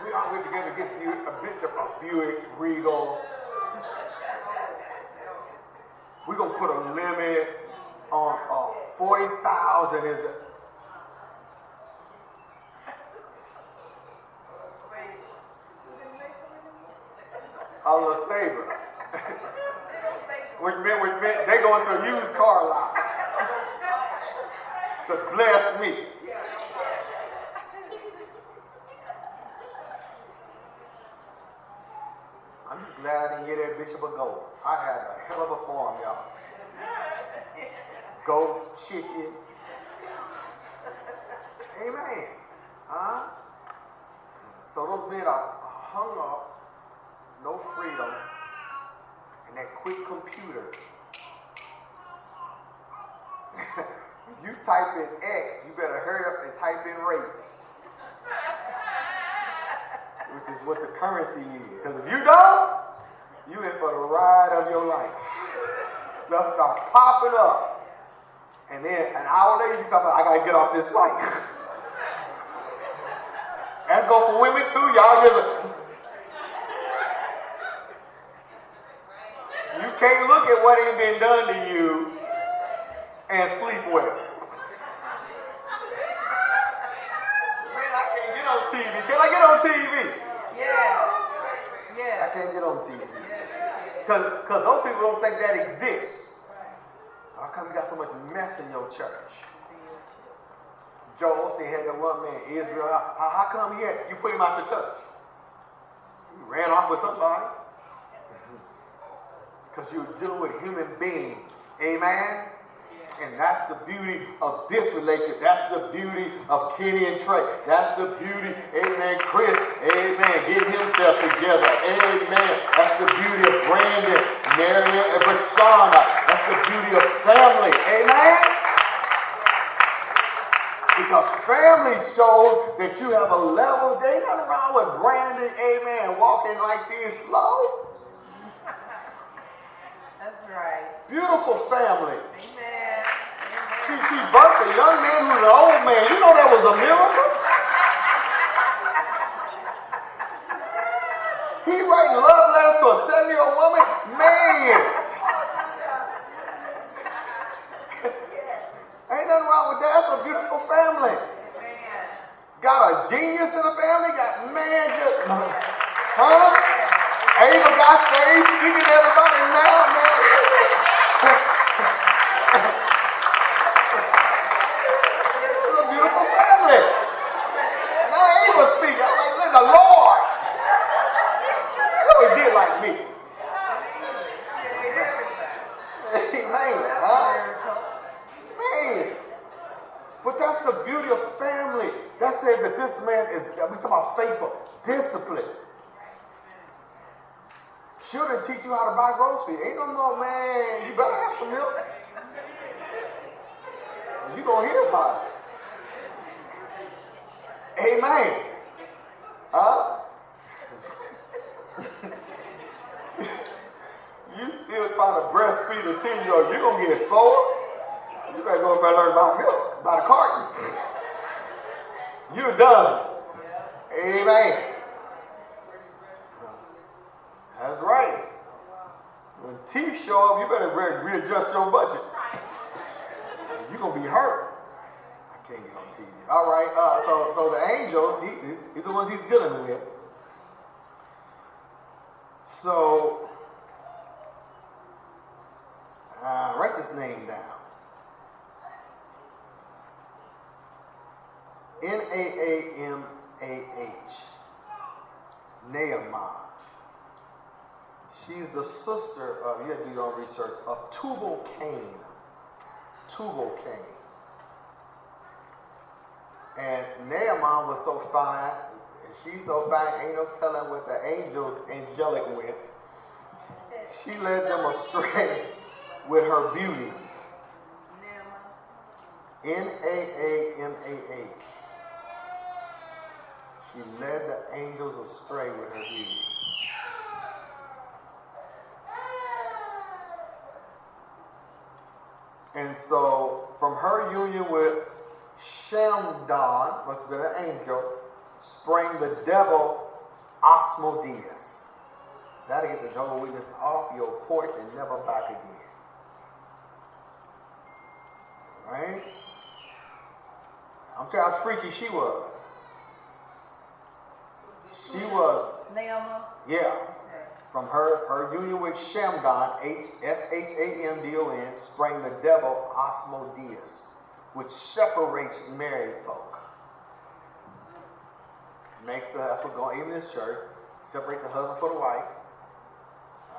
We all get together to get a Bishop of Buick, Regal. We're gonna put a limit on 40,000 is the, a LeSabre. which meant they go into a used car lot to bless me. I'm just glad I didn't get that Bishop of Gold. I had a hell of a farm, y'all. Ghost chicken. Amen. Huh? So those men are hung up, no freedom, and that quick computer. If you type in X, you better hurry up and type in rates. which is what the currency is. Because if you don't, you in for the ride of your life. Stuff starts popping up. And then an hour later, you come out, I got to get off this flight. That go for women too. Y'all just... You can't look at what ain't been done to you and sleep well. Man, I can't get on TV. Can I get on TV? Yeah. Yeah. I can't get on TV. Yeah. Because those people don't think that exists. How come you got so much mess in your church? Joel Osteen had that one man, Israel. How come you put him out your church? You ran off with somebody. Because you're dealing with human beings. Amen? And that's the beauty of this relationship. That's the beauty of Kenny and Trey. That's the beauty, amen, Chris, amen, getting himself together. Amen. That's the beauty of Brandon, Marion, and Brashana. That's the beauty of family. Amen. Because family shows that you have a level. There ain't nothing wrong with Brandon, amen, walking like this slow. That's right. Beautiful family. Amen. She birthed a young man who's an old man. You know that was a miracle? He writing love letters to a 7-year-old woman? Man! Ain't nothing wrong with that. That's a beautiful family. Got a genius in the family? Got, man, just, huh? Ava got saved, speaking to everybody now, man. The Lord. He did like me. Amen. Huh? Man. But that's the beauty of family. That says that this man is, we talking about faithful, discipline. Children teach you how to buy groceries. Ain't no more, man. You better have some milk. You're going to hear about it. Amen. Huh? You still trying to breastfeed a 10-year-old, you're going to get sore. You better go and learn about milk, about a carton. You're done. Amen. That's right. When teeth show up, you better readjust your budget. You're going to be hurt. I can't get on TV. All right, so the angels, he's the ones he's dealing with. So, write this name down. Naamah. Nehemiah. She's the sister of, you have to do your own research, of Tubal-Cain. Tubal-Cain. And Nehemiah was so fine, and she's so fine, ain't no telling what the angels angelic went. She led them astray with her beauty. Naamah. She led the angels astray with her beauty. And so, from her union with Shamdan, must have been an angel, sprang the devil Asmodeus. That'll get the Jehovah's Witness off your porch and never back again. Right? I'm telling you how freaky she was. She was. Naamah? Yeah. From her union with Shamdan, Shamdon, sprang the devil Asmodeus, which separates married folk. That's what's going on even in this church. Separate the husband from the wife.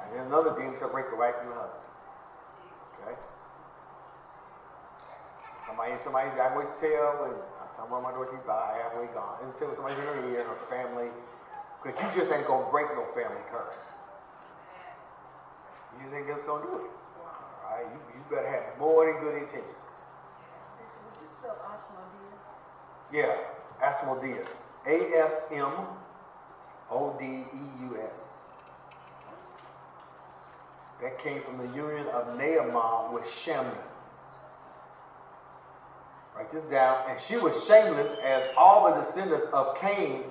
And then another demon separates the wife from the husband. Okay? Somebody's I always tell when I tell my daughter she's halfway gone. And tell somebody's in her ear and her family. Because you just ain't gonna break no family curse. You just ain't gonna do it. Alright? You better have more than good intentions. Would you spell Asmodeus? Yeah, Asmodeus. A-S-M that came from the union of Naaman with Shemna. Write this down. And she was shameless as all the descendants of Cain.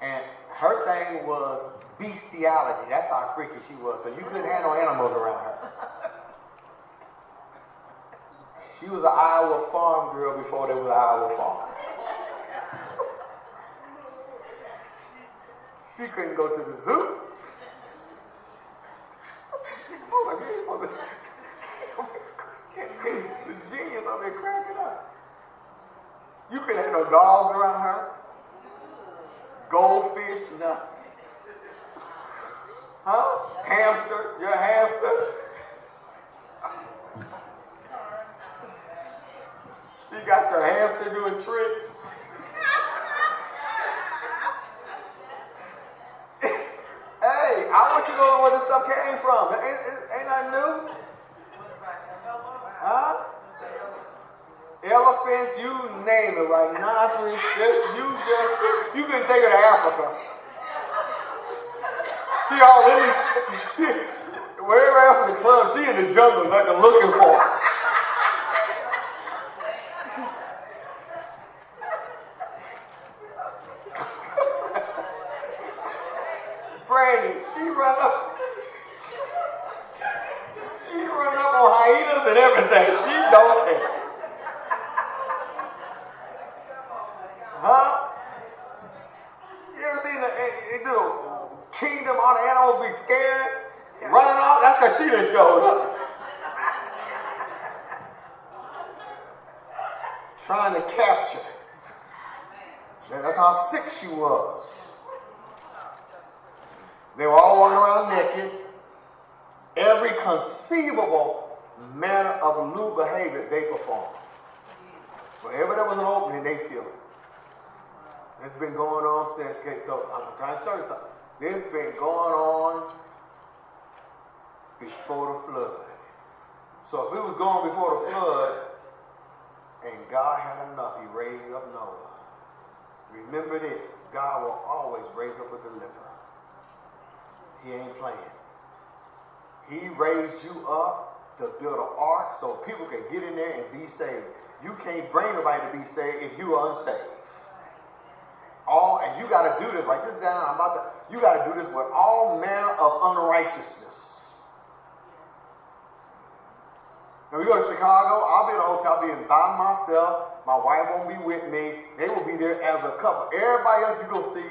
And her thing was bestiality. That's how freaky she was. So you couldn't have no animals around her. She was an Iowa farm girl before there was an Iowa farm. She couldn't go to the zoo. The genius of it cracking up. You couldn't have no dogs around her. Goldfish, nothing. Huh? Hamster, you're a hamster. You got your hamster doing tricks. Hey, I want you to know where this stuff came from. Ain't that new? Huh? Elephants, you name it, like rhinoceros, you can take her to Africa. She all in wherever else in the club, she in the jungle like I'm looking for. Brandy, she run up on hyenas and everything. She don't care. Huh? You ever seen the kingdom, all the animals be scared, running off? That's because she done showed up. Trying to capture. That's how sick she was. They were all walking around naked. Every conceivable manner of lewd behavior they performed. Wherever there was an opening, they feel it. It's been going on since, okay, so I'm trying to show you something. This has been going on before the flood. So if it was going before the flood, and God had enough, he raised up Noah. Remember this, God will always raise up a deliverer. He ain't playing. He raised you up to build an ark so people can get in there and be saved. You can't bring nobody to be saved if you are unsaved. And you got to do this. Write this down. You got to do this with all manner of unrighteousness. When we go to Chicago, I'll be in a hotel, I'll be by myself. My wife won't be with me. They will be there as a couple. Everybody else you're going to see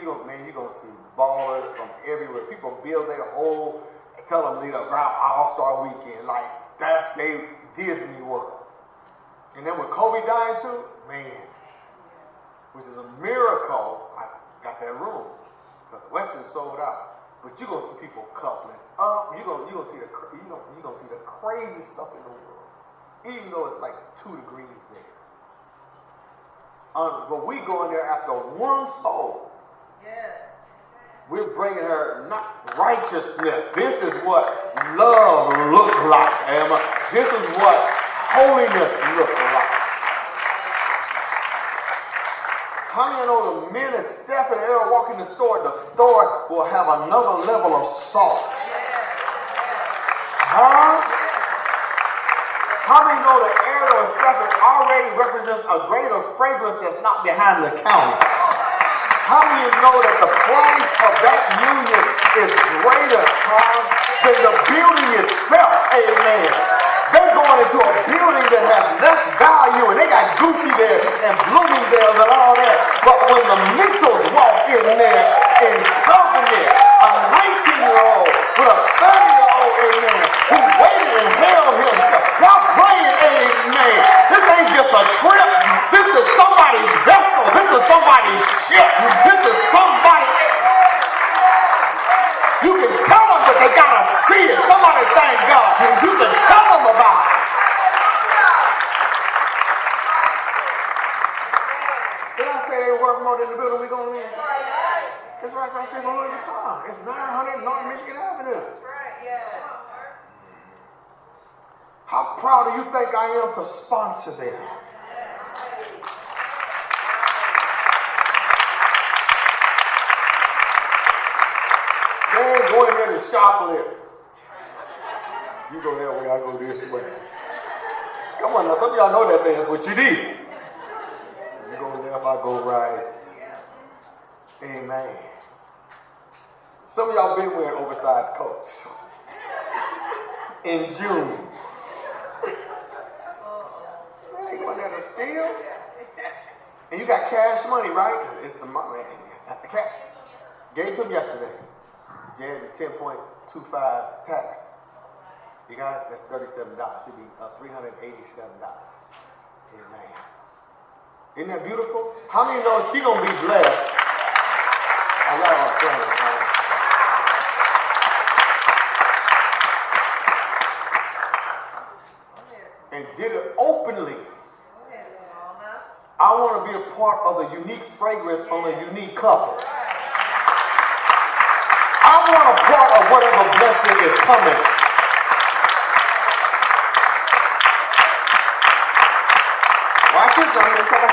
ballers from everywhere. People build their whole, tell them lead a all-star weekend. Like, that's their Disney World. And then with Kobe dying too, man, which is a miracle, I got that room. Because Weston sold out. But you're going to see people coupling up. You're going to see the crazy stuff in the world. Even though it's like 2 degrees there. But we go in there after one soul. Yes. We're bringing her not righteousness. This is what love looks like. This is what holiness looks like. How many of you know the men and Steph and Errol walk in the store will have another level of salt? Huh? How many know that Errol and Steph already represents a greater fragrance that's not behind the counter? How many of you know that the price of that union is greater than the building itself? Amen. They're going into a building that has less value, and they got Gucci there and Bloomingdale's and all that. But when the Mitchells walk in there in company, a 19-year-old with a 30-year-old, amen, who waited and held himself. Y'all praying, amen. This ain't just a trip. This is somebody's vessel. This is somebody's ship. This is somebody. You can tell them, but they gotta see it. Somebody thank God. You can tell them about it. Did I say they work more than the building we're gonna live in? It's right across the street from Louis Vuitton. It's 900 North Michigan Avenue. That's right, yeah. How proud do you think I am to sponsor them? They ain't going there to shoplift. You go that way, I go this way. Come on now, some of y'all know that that's what you did. You go left, I go right. Amen. Some of y'all been wearing oversized coats. In June. Man, you going there to steal? And you got cash money, right? It's the money. Gave to him yesterday. You had the 10.25 tax. You got it? That's $37. Should be $387. Amen. Isn't that beautiful? How many know she's going to be blessed? I love our friends, man. And did it openly. I want to be a part of the unique fragrance on a unique couple. I want a part of whatever blessing is coming. Watch this now. It's like a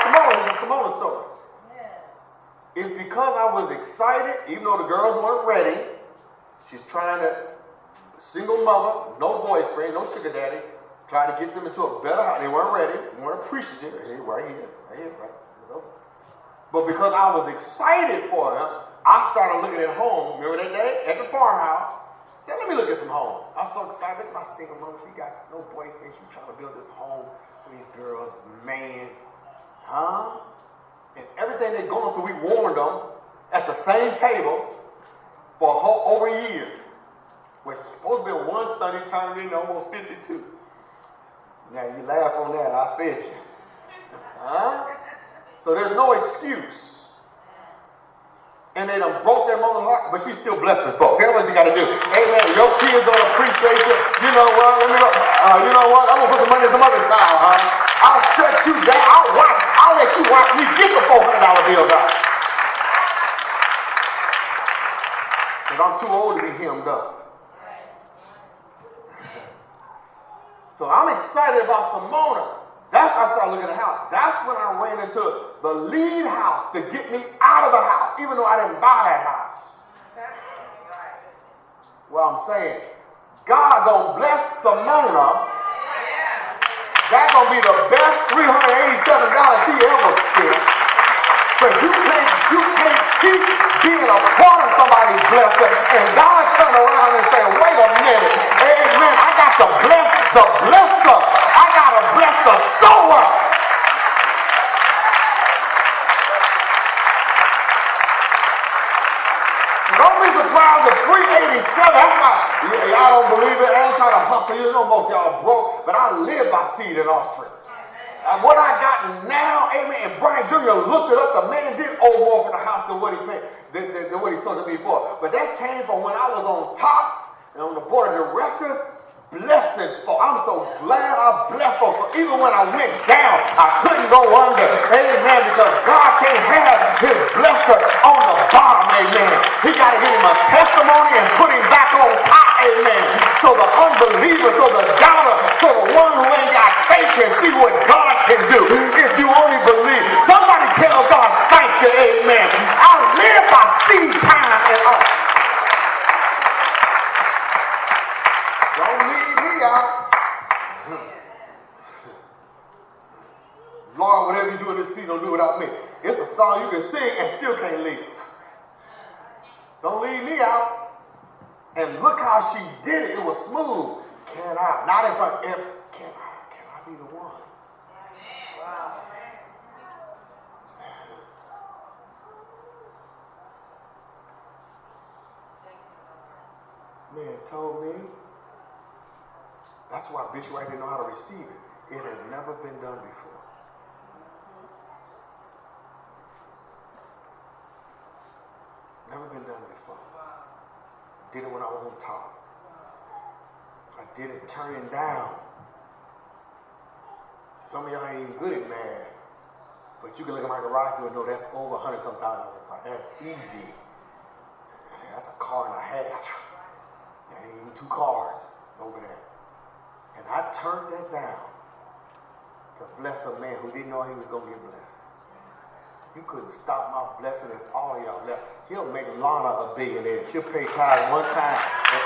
Simona story. It's because I was excited, even though the girls weren't ready. She's trying to, single mother, no boyfriend, no sugar daddy, try to get them into a better house. They weren't ready, weren't appreciative. Hey, right here. But because I was excited for them, I started looking at home. Remember that day at the farmhouse? Said, let me look at some homes. I'm so excited. My single mother, she got no boyfriend. She's trying to build this home for these girls. Man, huh? And everything they're going through, we warned them at the same table for over a year. We're supposed to be one Sunday, turned into almost 52. Now you laugh on that, I fed you. Huh? So there's no excuse. And they done broke their mother's heart, but she's still blessing folks. That's what you got to do. Amen. Your kids don't appreciate you. You know what? You know what? I'm going to put the money in some other child, huh? I'll shut you down. I'll let you watch me get the $400 bills out. Because I'm too old to be hemmed up. So I'm excited about Simona. That's how I started looking at the house. That's when I ran into the lead house to get me out of the house, even though I didn't buy that house. Well, I'm saying, God gonna bless Simona. That's gonna be the best $387 she ever spent. But you can't keep being a part of somebody's blessing, and God turn around and say, wait a minute, amen, I got to bless the blesser. I got to bless the sower. Don't be surprised at 387. Y'all don't believe it. I ain't trying to hustle. You know most y'all broke, but I live by seed and offering. What I got now, amen, and Brian Jr. looked it up. The man did owe more for the house than what he paid, than what he sold to me for. But that came from when I was on top and on the board of directors. Blessing folks. I'm so glad I blessed folks. So even when I went down, I couldn't go under. Amen. Because God can't have his blesser on the bottom. Amen. He got to give him a testimony and put him back on top. Amen. So the unbeliever, so the doubter, so the one who ain't got faith can see what God can do. If you only believe. Somebody tell God, thank you. Amen. I live by seed time and up. Don't leave me out. Lord, whatever you do in this season, don't do without me. It's a song you can sing and still can't leave. Don't leave me out. And look how she did it. It was smooth. Can I? Not in front of him. Can I be the one? Wow. Man told me. That's why Bishop Wright didn't know how to receive it. It had never been done before. Never been done before. Did it when I was on top. I did it turning down. Some of y'all ain't even good at math. But you can look at my garage door and know that's over 100-some thousand. That's easy. That's a car and a half. That ain't even 2 cars over there. And I turned that down to bless a man who didn't know he was going to get blessed. You couldn't stop my blessing if all of y'all left. He'll make Lana a billionaire. She'll pay tithes one time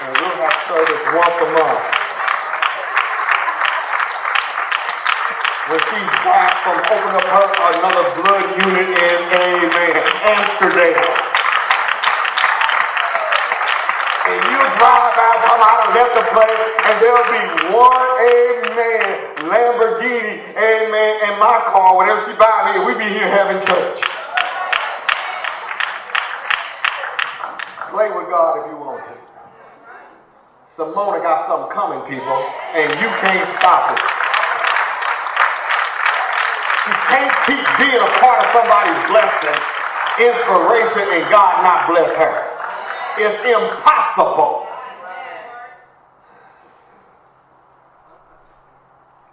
and we'll have service once a month. when she's back from opening up another blood unit in, amen, Amsterdam. And you drive out, come out and left the place, and there'll be one, amen, Lamborghini, amen, in my car, whenever she buys me, we be here having church. Play with God if you want to. Simona got something coming, people, and you can't stop it. You can't keep being a part of somebody's blessing, inspiration, and God not bless her. It's impossible.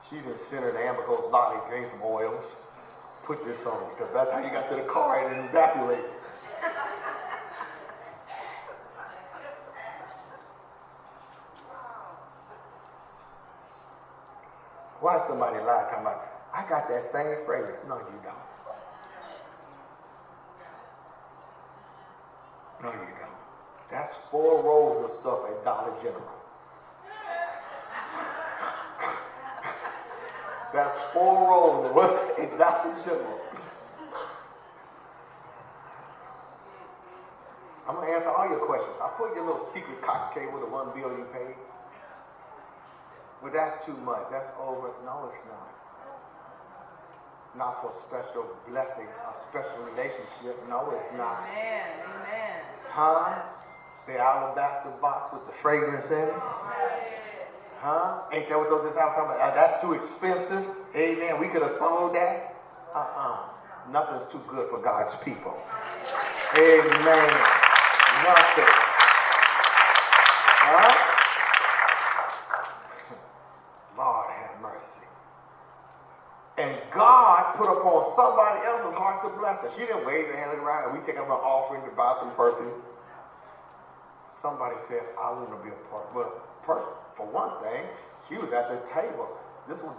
She didn't send her to Amber Coast Lottie, gain some oils, put this on, because by the time you got to the car, it evaporated. Why somebody lie talking about, I got that same fragrance? No, you don't. No, you don't. That's 4 rolls of stuff at Dollar General. That's 4 rolls of what's at Dollar General. I'm going to answer all your questions. I put your little secret cocktail with the $1 bill you paid. But that's too much. That's over. No, it's not. Not for a special blessing, a special relationship. No, it's not. Amen. Amen. Huh? The alabaster box with the fragrance in it? Huh? Ain't that what those out talking about? That's too expensive. Amen. We could have sold that. Nothing's too good for God's people. Amen. Nothing. Huh? Lord have mercy. And God put upon somebody else's heart to bless her. She didn't wave her hand around and we take up an offering to buy some perfume. Somebody said, I want to be a part. But first, for one thing, she was at the table. This was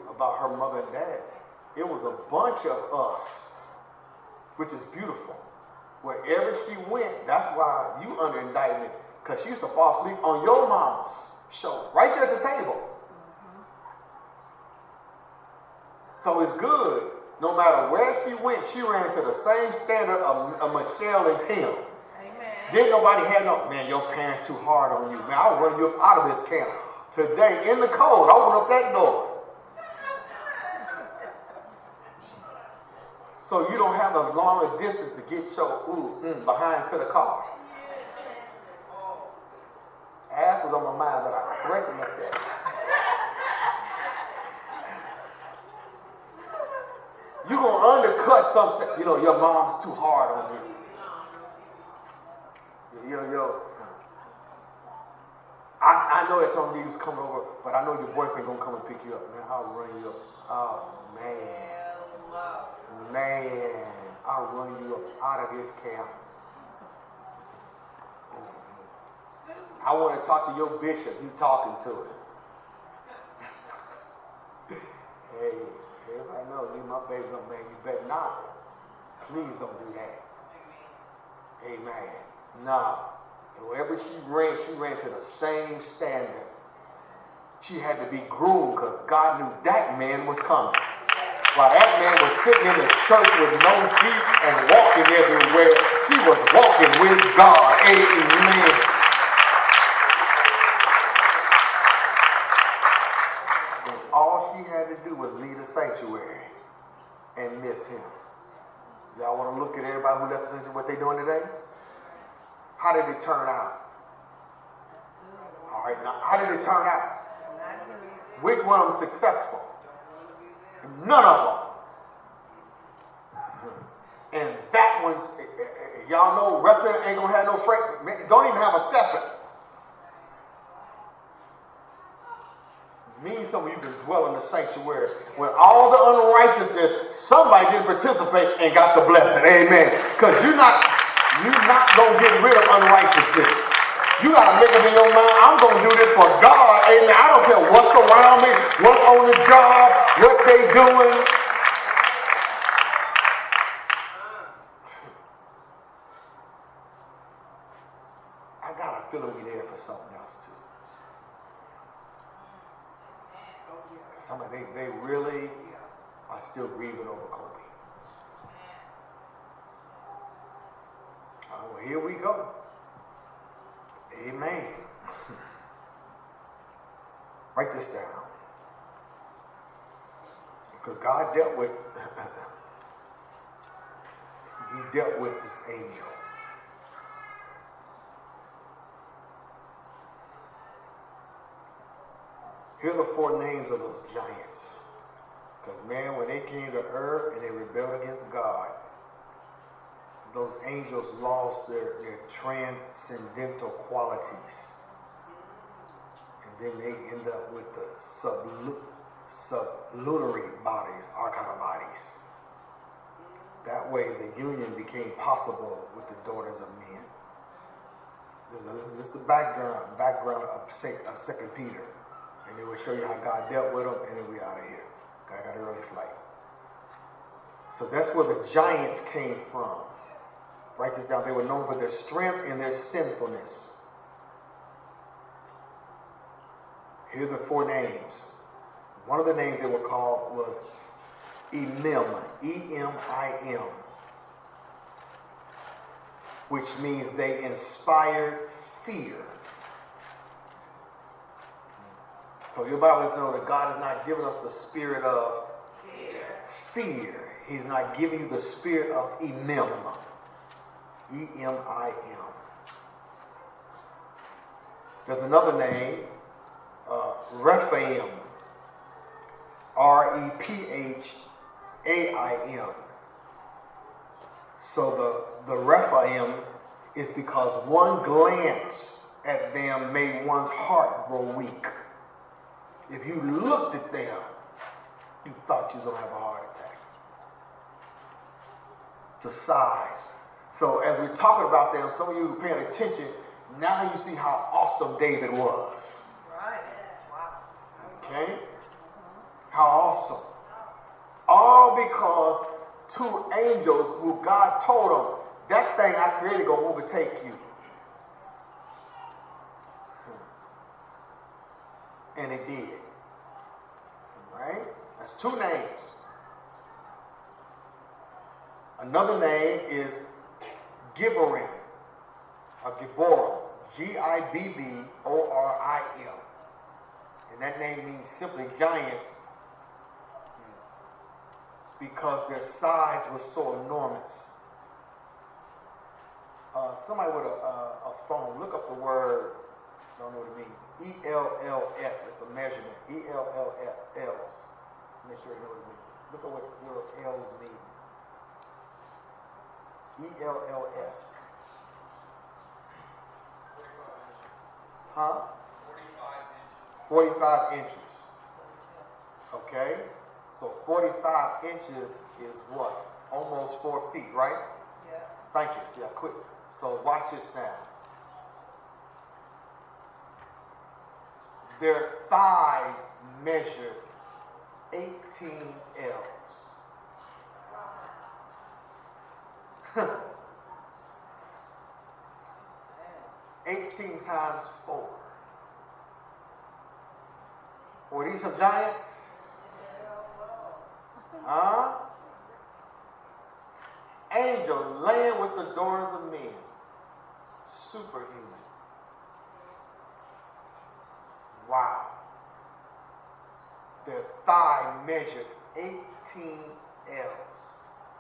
about her mother and dad. It was a bunch of us, which is beautiful. Wherever she went, that's why you under indictment. Because she used to fall asleep on your mom's shoulder, right there at the table. So it's good. No matter where she went, she ran into the same standard of Michelle and Tim. Amen. Didn't nobody have no, man, your parents too hard on you. Man, I'll run you up out of this camp. Today, in the cold, open up that door. So you don't have a longer distance to get your behind to the car. Ass was on my mind, but I corrected myself. You're going to undercut something. You know, your mom's too hard on you. I know that told me he was coming over, but I know your boyfriend going to come and pick you up. Man, I'll run you up. Oh, man. Man, I'll run you up out of his camp. I want to talk to your bishop. You talking to him. Hey. Everybody knows me, my baby, no man, you better not. Please don't do that. Amen. Nah. Wherever she ran to the same standard. She had to be groomed because God knew that man was coming. While that man was sitting in the church with no feet and walking everywhere, she was walking with God. Amen. All she had to do was leave the sanctuary and miss him. Y'all want to look at everybody who left the sanctuary, what they doing today? How did it turn out? All right, now, how did it turn out? Which one of them successful? None of them. And that one's, y'all know wrestling ain't going to have no freight. Don't even have a stepper. Means some of you can dwell in the sanctuary when all the unrighteousness, somebody didn't participate and got the blessing. Amen. Because you're not going to get rid of unrighteousness. You got to make up in your mind, I'm going to do this for God. Amen. I don't care what's around me, what's on the job, what they doing. I got a feeling we're there for something else too. Somebody, they really are still grieving over Kobe. Well, here we go. Amen. Write this down. Because God dealt with, he dealt with this angel. Here are the 4 names of those giants. Because man, when they came to earth and they rebelled against God, those angels lost their transcendental qualities. And then they end up with the sublunary bodies, arcana bodies. That way the union became possible with the daughters of men. This is the background of 2 Peter. And it will show you how God dealt with them, and then we out of here. God got an early flight. So that's where the giants came from. Write this down. They were known for their strength and their sinfulness. Here are the 4 names. One of the names they were called was Emim, E-M-I-M, which means they inspired fear. So your Bible says that God has not given us the spirit of fear. He's not giving you the spirit of Emim, E-M-I-M. There's another name, Rephaim, R-E-P-H-A-I-M. So the Rephaim is because one glance at them made one's heart grow weak. If you looked at them, you thought you was going to have a heart attack. The size. So as we're talking about them, some of you who are paying attention, now you see how awesome David was. Right. Wow. Okay? How awesome. All because 2 angels who God told them, that thing I created going to overtake you. And it did. Right? That's 2 names. Another name is Gibborim, or Gibborim, G-I-B-B-O-R-I-M. And that name means simply giants because their size was so enormous. Somebody with a phone, look up the word, I don't know what it means. E-L-L-S is the measurement. E-L-L-S, L's. Make sure you know what it means. Look at what your L's means. E-L-L-S. 45 inches. Okay? So 45 inches is what? Almost 4 feet, right? Yeah. Thank you. See, I quit. So watch this now. Their thighs measured 18 L's. 18 times 4. Were these some giants? Huh? Angel laying with the daughters of men. Superhuman. Wow. Their thigh measured 18 L's.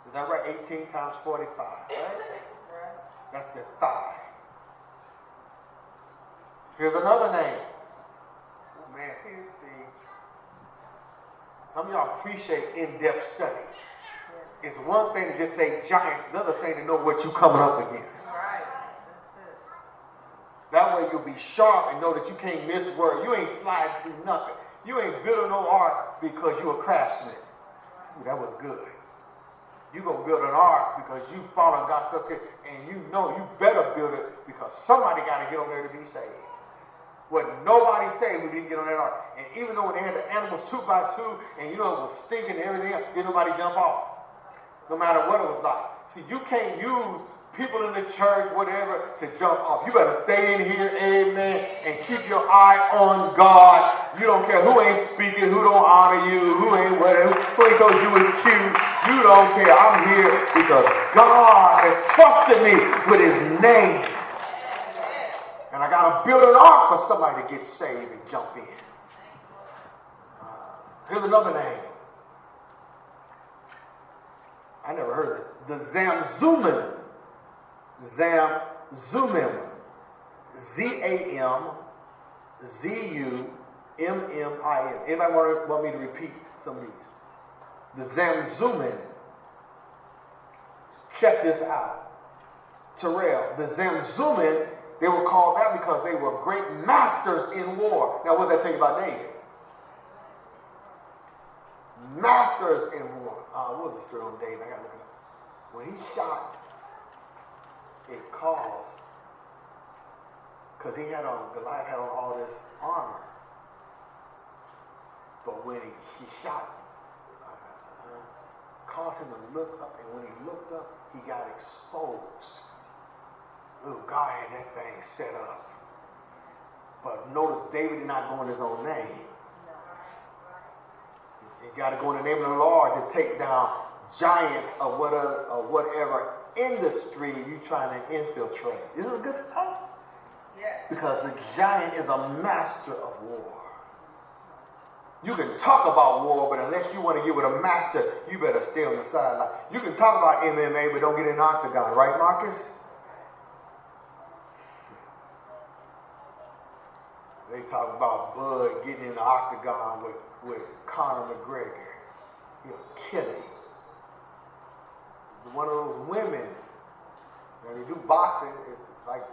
Is that right? 18 times 45, right? That's their thigh. Here's another name. Oh, man, see. Some of y'all appreciate in-depth study. It's one thing to just say giants, another thing to know what you're coming up against. Right. That's it. That way you'll be sharp and know that you can't miss word. You ain't sliding through nothing. You ain't building no ark because you're a craftsman. Ooh, that was good. You're going to build an ark because you follow God's stuff, and you know you better build it because somebody got to get on there to be saved. What nobody said we didn't get on that ark. And even though when they had the animals 2 by 2, and you know it was stinking and everything else, didn't nobody jump off. No matter what it was like. See, you can't use people in the church, whatever, to jump off. You better stay in here, amen, and keep your eye on God. You don't care who ain't speaking, who don't honor you, who ain't whatever, who ain't told you it's cute. You don't care. I'm here because God has trusted me with his name. And I got to build an ark for somebody to get saved and jump in. Here's another name. I never heard of it. The Zamzummim. Zamzummim. Z-A-M-Z-U-M-M-I-M. Anybody want me to repeat some of these? The Zamzummim. Check this out. Terrell. The Zamzummim, they were called that because they were great masters in war. Now, what does that tell you about David? Masters in war. What was the story on David? I got to look it up. When he shot, it caused, because Goliath had on all this armor. But when he shot, caused him to look up, and when he looked up, he got exposed. Ooh, God had that thing set up. But notice David did not go in his own name. You got to go in the name of the Lord to take down giants of whatever industry you're trying to infiltrate. Isn't it good stuff? Yeah. Because the giant is a master of war. You can talk about war, but unless you want to get with a master, you better stay on the sideline. You can talk about MMA, but don't get in the octagon. Right, Marcus? They talk about Bud getting in the octagon with Conor McGregor. He'll kill him. One of those women, when they do boxing, it's like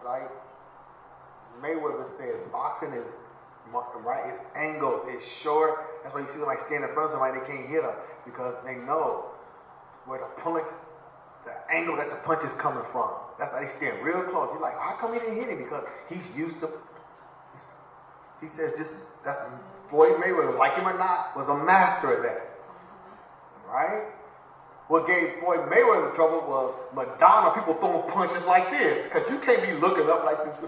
Mayweather said, boxing is right, it's angled, it's short. That's why you see somebody stand in front of somebody, they can't hit them because they know where the angle that the punch is coming from. That's why they stand real close. You're like, how come he didn't hit him? Because he's used to. He says that's Floyd Mayweather, like him or not, was a master at that. Right? What gave Floyd Mayweather trouble was Madonna, people throwing punches like this. Because you can't be looking up like this.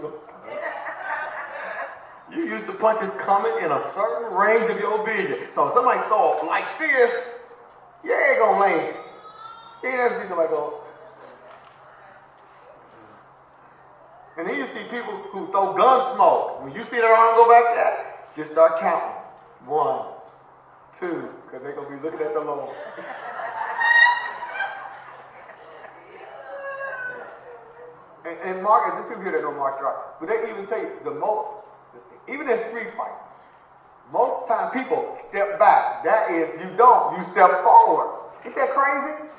You used to punches coming in a certain range of your vision. So if somebody throw up like this, you ain't gonna land. You ain't never see somebody go. And then you see people who throw gun smoke. When you see their arm go back there, just start counting. 1, 2, because they're going to be looking at the Lord. and Mark, there's people here that know martial arts, but they even tell you, even in street fight, most time people step back. That is, you don't, you step forward. Ain't that crazy?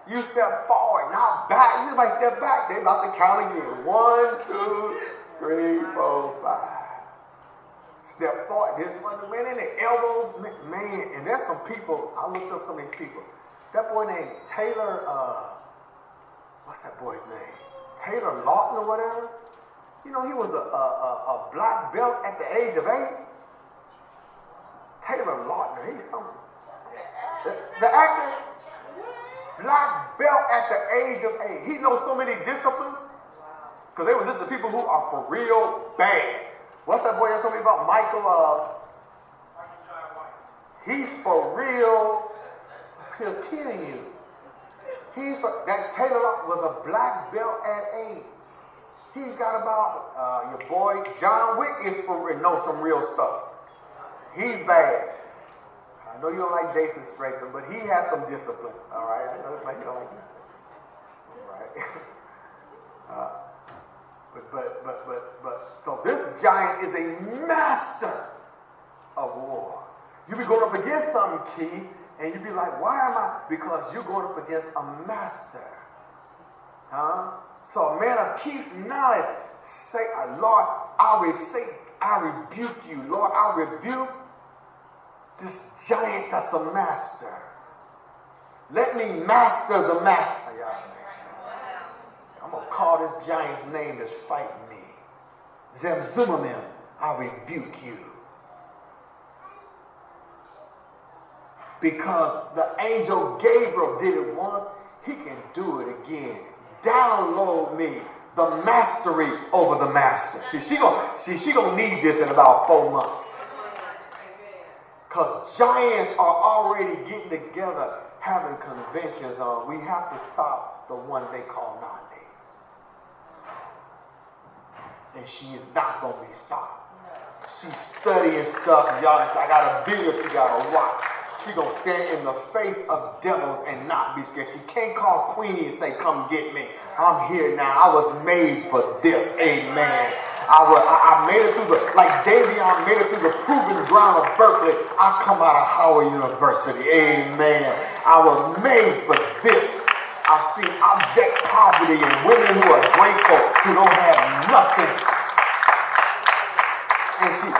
You step forward, not back. You somebody step back, they about to count again. 1, 2, 3, 4, 5. Step forward. This one went in the elbows, man. And there's some people. I looked up some of these people. That boy named Taylor. What's that boy's name? Taylor Lawton or whatever. You know, he was a black belt at the age of 8. Taylor Lawton. He's something. The actor. Black belt at the age of 8. He knows so many disciplines. Because they were just the people who are for real bad. What's that boy you told me about? Michael. He's for real. He'll kill you. That Taylor was a black belt at 8. He's got about your boy John Wick is for real. Knows some real stuff. He's bad. I know you don't like Jason Stratham, but he has some disciplines. All right, I know you don't like Jason. All right. So this giant is a master of war. You be going up against something, Keith, and you be like, why am I? Because you're going up against a master. Huh? So a man of Keith's knowledge, say, Lord, I rebuke you. Lord, I rebuke this giant that's a master. Let me master the master, y'all. I'm going to call this giant's name that's fighting me. Zamzummim, I rebuke you. Because the angel Gabriel did it once, he can do it again. download me the mastery over the master. She gonna need this in about 4 months. Because giants are already getting together, having conventions on. We have to stop the one they call Nandi. And she is not going to be stopped. She's studying stuff. Y'all, I got a video she got to watch. She's going to stand in the face of devils and not be scared. She can't call Queenie and say, come get me. I'm here now. I was made for this. Amen. I made it through like Davion made it through the proving ground of Berkeley. I come out of Howard University. Amen. I was made for this. I've seen abject poverty and women who are grateful, who don't have nothing. And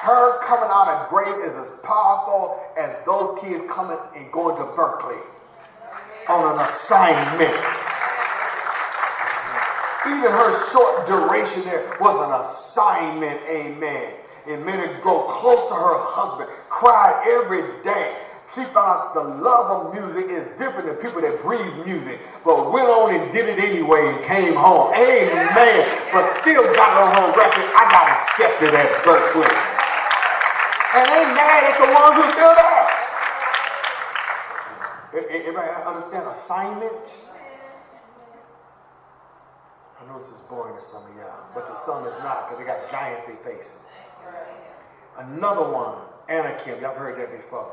her coming out of grave is as powerful as those kids coming and going to Berkeley on an assignment. Even her short duration there was an assignment, amen. And made her grow close to her husband, cried every day. She found out the love of music is different than people that breathe music, but went on and did it anyway and came home. Amen. But still got it on her record. I got accepted at Berkeley. And ain't mad at the ones who still there. Everybody understand assignment? I know this is boring to some of y'all, but to some is not, because they got giants they facing. Another one, Anakim, y'all heard that before.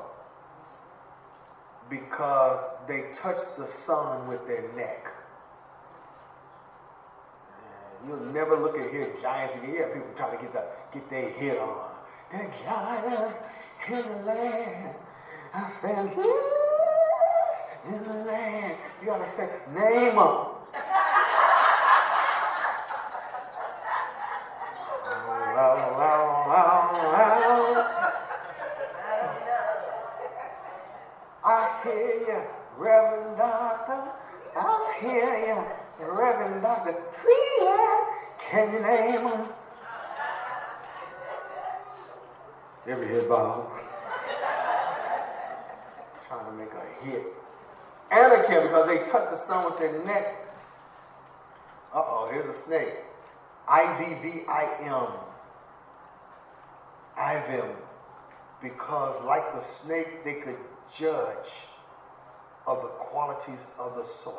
Because they touched the sun with their neck. You'll never look at here giants again. Yeah, people trying to get their hit on. The giants in the land. I found this in the land. You gotta say, name them. I hear you, Reverend Doctor. I hear you, Reverend Doctor. Can you name them? Every head bow. Trying to make a hit. Anakim, because they touched the sun with their neck. Uh-oh, here's a snake. IVVIM. IVIM. Because like the snake, they could judge of the qualities of the soil.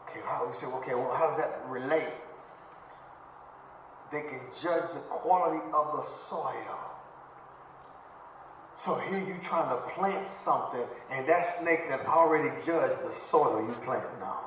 Okay, how we say, okay, well, how does that relate? They can judge the quality of the soil. So here you trying to plant something, and that snake that already judged the soil you planting on.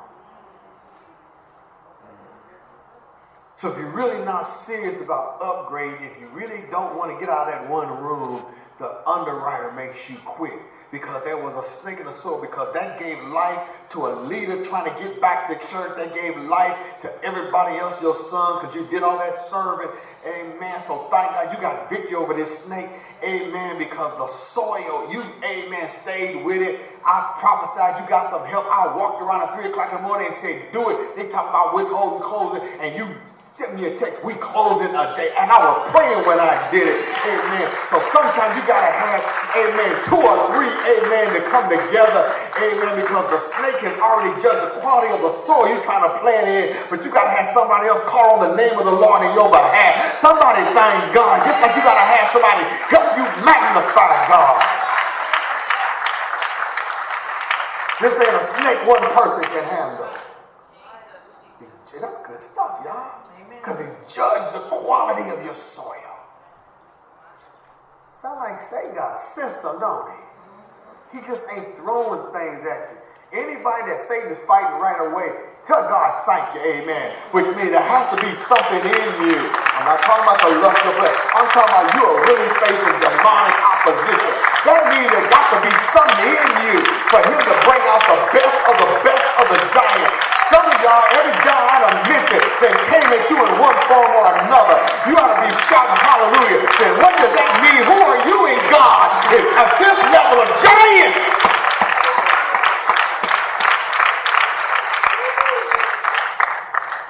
So if you're really not serious about upgrade, if you really don't want to get out of that one room, the underwriter makes you quit. Because there was a snake in the soil, because that gave life to a leader trying to get back to church. That gave life to everybody else, your sons, because you did all that serving. Amen. So thank God you got victory over this snake. Amen. Because the soil, you, amen, stayed with it. I prophesied you got some help. I walked around at 3 o'clock in the morning and said, do it. They talk about withholding, closing, and you sent me a text, we closing a day, and I was praying when I did it, amen. So sometimes you got to have, amen, 2 or 3, amen, to come together, amen, because the snake has already judged the quality of the soil you're trying to plant in, but you got to have somebody else call on the name of the Lord in your behalf. Somebody thank God, just like you got to have somebody help you magnify God. This ain't a snake one person can handle. That's good stuff, y'all. Because he judged the quality of your soil. Sound like Satan got a system, don't he? He just ain't throwing things at you. Anybody that Satan is fighting right away, tell God thank you, amen. Which means there has to be something in you. I'm not talking about the lust of flesh. I'm talking about you are really facing demonic opposition. That means there got to be something in you for him to bring out the best of the giant. Some of y'all, every giant I done mentioned that came at you in one form or another, you ought to be shouting hallelujah. Then what does that mean? Who are you in God? At this level of giant.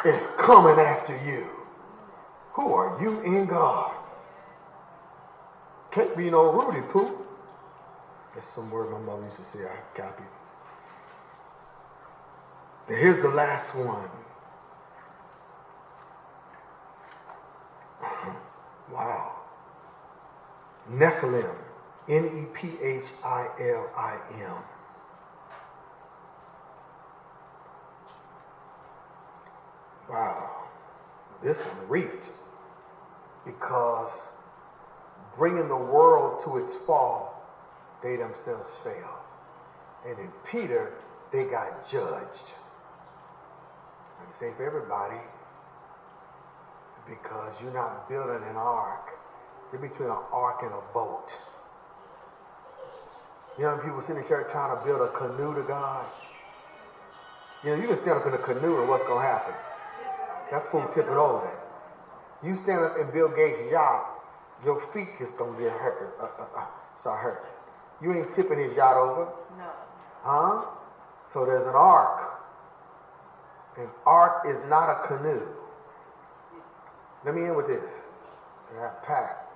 It's coming after you. Who are you in God? Can't be no Rudy Poo. That's some word my mother used to say I copied. And here's the last one. Wow. Nephilim. Nephilim. Wow. This one reaped. Because bringing the world to its fall, they themselves failed. And in Peter, they got judged. And say for everybody, because you're not building an ark. You're between an ark and a boat. Young people sitting in church trying to build a canoe to God. You know, you can stand up in a canoe and what's going to happen? That fool tipping over. You stand up in Bill Gates' yacht, your feet just going to get hurt. Start hurting. You ain't tipping his yacht over. No. Huh? So there's an ark. An ark is not a canoe. Let me end with this. Pat,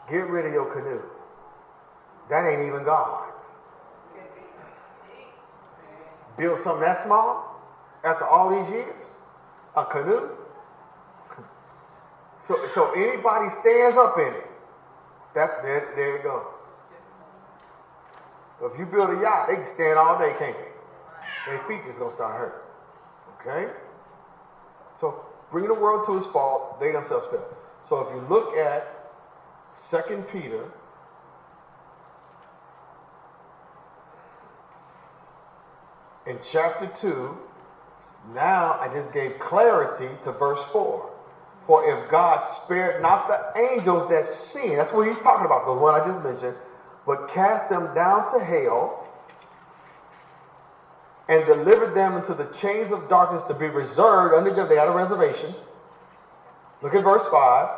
get rid of your canoe. That ain't even God. Build something that small after all these years? A canoe? So anybody stands up in it. There you go. So if you build a yacht, they can stand all day, can't they? Their feet just gonna start hurting. Okay? So bringing the world to its fall, they themselves fail. So if you look at 2 Peter, in chapter 2, now I just gave clarity to verse 4. For if God spared not the angels that sinned, that's what he's talking about, the one I just mentioned, but cast them down to hell and delivered them into the chains of darkness to be reserved under judgment. They had a reservation. Look at verse 5.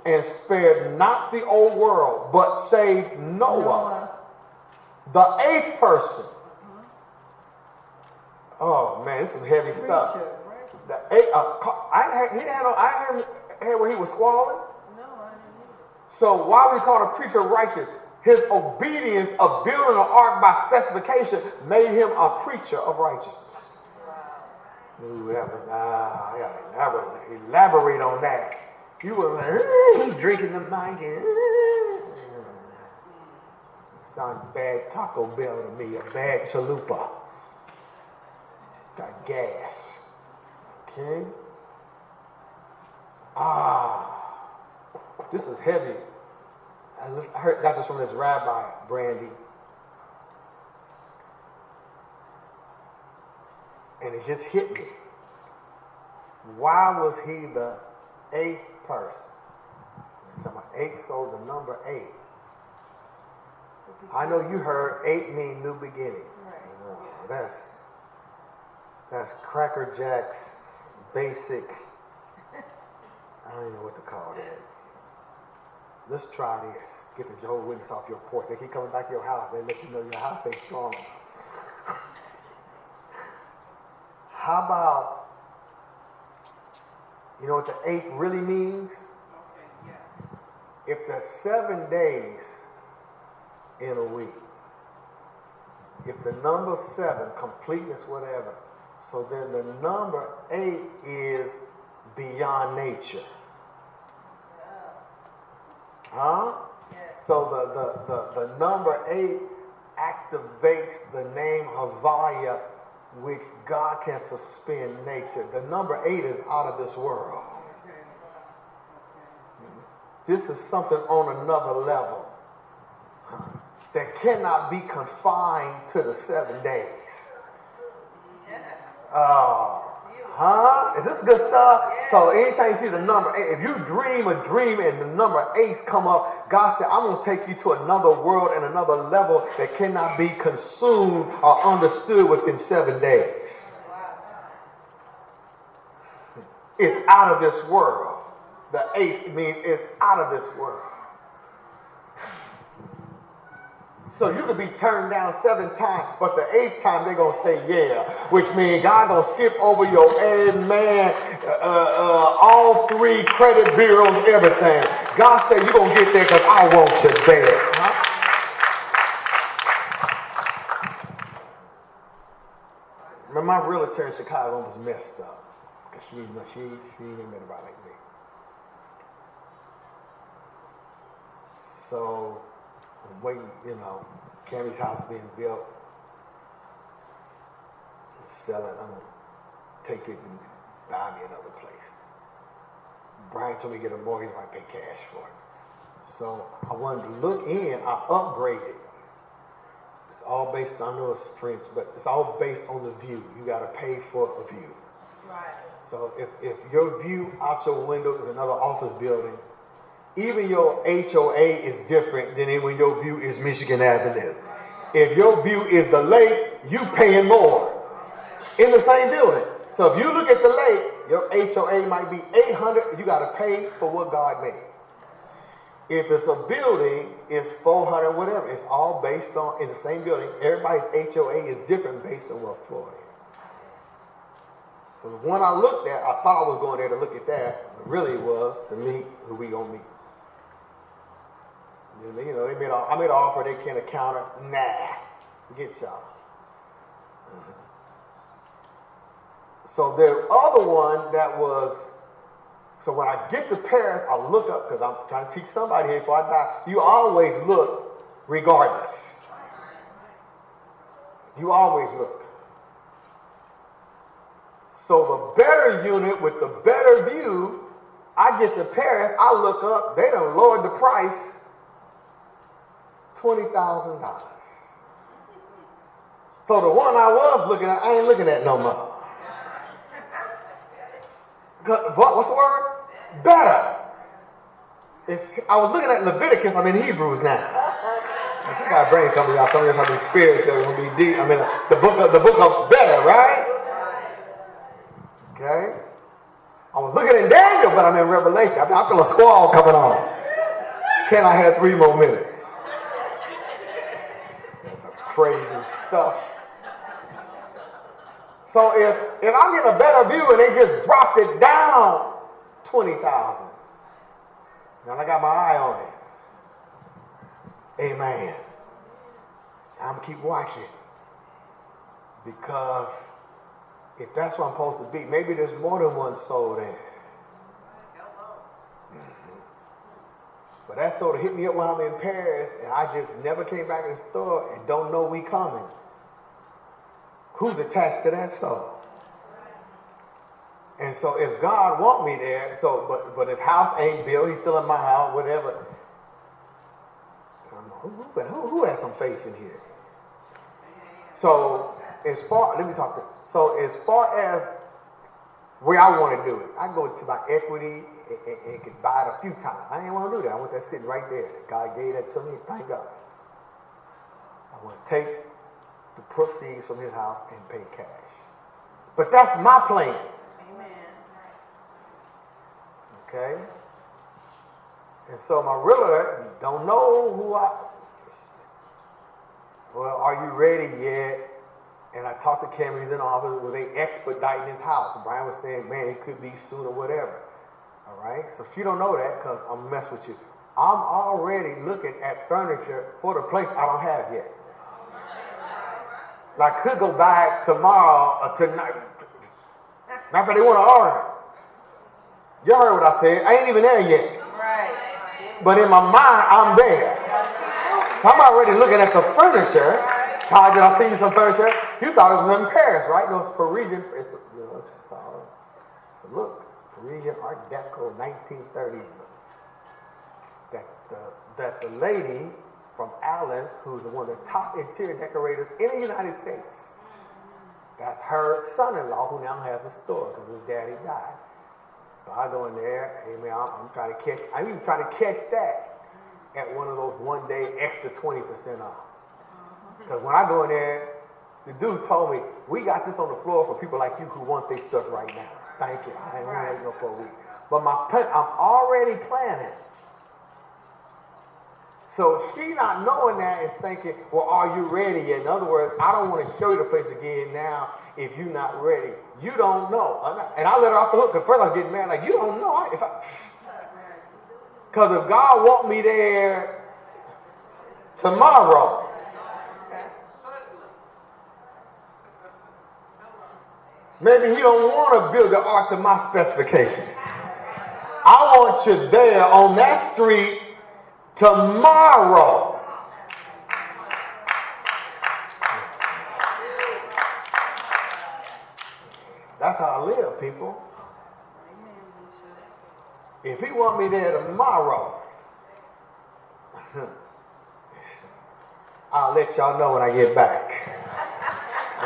And spared not the old world, but saved Noah. The eighth person. Oh man, this is heavy stuff. The eighth, I heard where he was squalling. No, I didn't either. So why we call a preacher righteous? His obedience of building an ark by specification made him a preacher of righteousness. Wow. Ooh, that was, I gotta elaborate on that. You were like, he's drinking the mic and sounds bad Taco Bell to me, a bad chalupa. Got gas. Okay? This is heavy. I got this from this rabbi, Brandy. And it just hit me. Why was he the eighth person? I'm talking about 8, so the number 8. I know you heard 8 mean new beginning. Right. That's Cracker Jack's basic. I don't even know what to call that. Let's try this. Get the Jehovah's Witness off your porch. They keep coming back to your house. They let you know your house ain't strong. How about, you know what the 8th really means? Okay, yeah. If there's 7 days in a week, if the number 7, completeness, whatever, so then the number 8 is beyond nature. Huh? Yes. So the number 8 activates the name Havaya, which God can suspend nature. The number 8 is out of this world. Okay. This is something on another level that cannot be confined to the 7 days. Yeah. Is this good stuff? Yeah. So anytime you see the number 8, if you dream a dream and the number 8's come up, God said, I'm going to take you to another world and another level that cannot be consumed or understood within 7 days. Wow. It's out of this world. The 8th means it's out of this world. So you could be turned down 7 times, but the 8th time they're going to say yeah, which means God going to skip over your amen, all 3 credit bureaus, everything. God said you're going to get there because I want you there. Huh? Remember my realtor in Chicago was messed up. Because she ain't been about like me. So, I'm waiting, Cammy's house being built. Sell it, I'm going to take it and buy me another place. Brian told me to get a mortgage if I pay cash for it. So I wanted to look in, I upgraded. It's all based, I know it's French, but it's all based on the view. You got to pay for a view. Right. So if your view out your window is another office building, even your HOA is different than when your view is Michigan Avenue. If your view is the lake, you paying more in the same building. So if you look at the lake, your HOA might be $800. You got to pay for what God made. If it's a building, it's $400, whatever. It's all based on, in the same building, everybody's HOA is different based on what floor they're in. So the one I looked at, I thought I was going there to look at that, but really it was to meet who we gonna meet. I made an offer, they can't account it. Nah, get y'all. So the other one that was, so when I get to Paris, I look up, because I'm trying to teach somebody here before I die. You always look regardless. You always look. So the better unit with the better view, I get to Paris, I look up, they done lowered the price $20,000. So the one I was looking at, I ain't looking at no more. What's the word? Better. I was looking at Leviticus, I'm in Hebrews now. I think I bring some of y'all might be spiritual, gonna be deep. I mean the book of better, right? Okay. I was looking at Daniel, but I'm in Revelation. I feel a squall coming on. Can I have 3 more minutes? That's crazy stuff. So if I get a better view and they just dropped it down 20,000, now I got my eye on it. Amen. I'm gonna keep watching, because if that's what I'm supposed to be, maybe there's more than one soul there. But that soul hit me up when I'm in Paris, and I just never came back in the store and don't know we coming. Who's attached to that soul? And so if God want me there, but his house ain't built, he's still in my house, whatever. Who has some faith in here? So as far as where I want to do it, I go to my equity and can buy it a few times. I didn't want to do that. I want that sitting right there. God gave that to me. Thank God. I want to take the proceeds from his house and pay cash. But that's my plan. Amen. Okay? And so my realtor don't know who well, are you ready yet? And I talked to Cameron, he's in the office, were they expediting his house? Brian was saying, man, it could be soon or whatever. All right? So if you don't know that, because I'm going to mess with you, I'm already looking at furniture for the place I don't have yet. I could go buy it tomorrow or tonight. Not that they want to order it. You heard what I said. I ain't even there yet. Right. But in my mind, I'm there. I'm already looking at the furniture. Todd, did I see you some furniture? You thought it was in Paris, right? No, it's Parisian. It's look, it's Parisian Art Deco, 1930. That the lady from Allen's, who's one of the top interior decorators in the United States, that's her son-in-law, who now has a store because his daddy died. So I go in there, amen, I'm even trying to catch that at one of those one-day extra 20% off. Because when I go in there, the dude told me, we got this on the floor for people like you who want their stuff right now. Thank you. I ain't waiting no for a week. But I'm already planning. So she not knowing that is thinking, well, are you ready yet? In other words, I don't want to show you the place again now if you're not ready. You don't know. And I let her off the hook, because first I was getting mad, like, you don't know. Because if God want me there tomorrow, Maybe he don't want to build the ark to my specification. I want you there on that street tomorrow. That's how I live, people. If he want me there tomorrow, I'll let y'all know when I get back.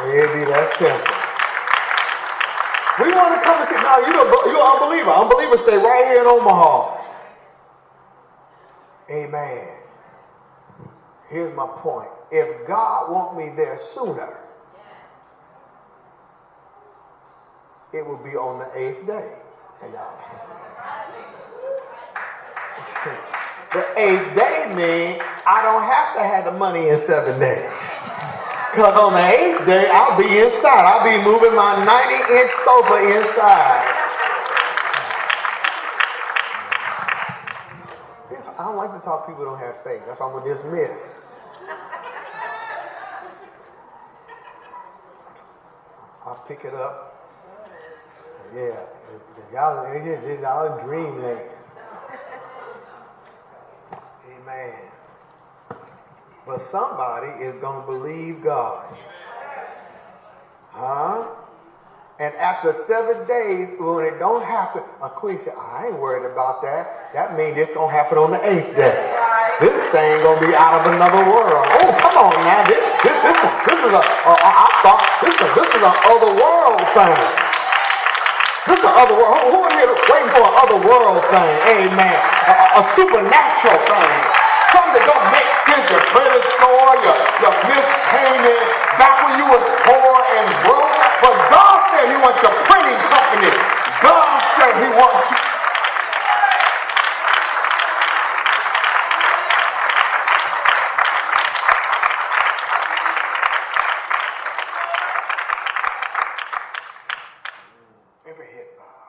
It'll be that simple. We want to come and say, no, you're an unbeliever. Unbelievers stay right here in Omaha. Amen. Here's my point. If God wants me there sooner, it will be on the 8th day. The 8th day means I don't have to have the money in 7 days. Because on the 8th day, I'll be inside. I'll be moving my 90-inch sofa inside. I don't like to talk to people who don't have faith. That's why I'm going to dismiss. I'll pick it up. Yeah, y'all in dreamland. Amen. But somebody is going to believe God. Huh? And after 7 days, when it don't happen, a queen said, I ain't worried about that. That means it's going to happen on the 8th day. This thing going to be out of another world. Oh, come on now. This is an other world thing. This is an other world. Who are here waiting for an other world thing? Amen. A supernatural thing. Something that don't make sense. Your credit score, your missed payment, back when you was poor and broke. But God said he wants your printing company. God said he wants you. Every head bow.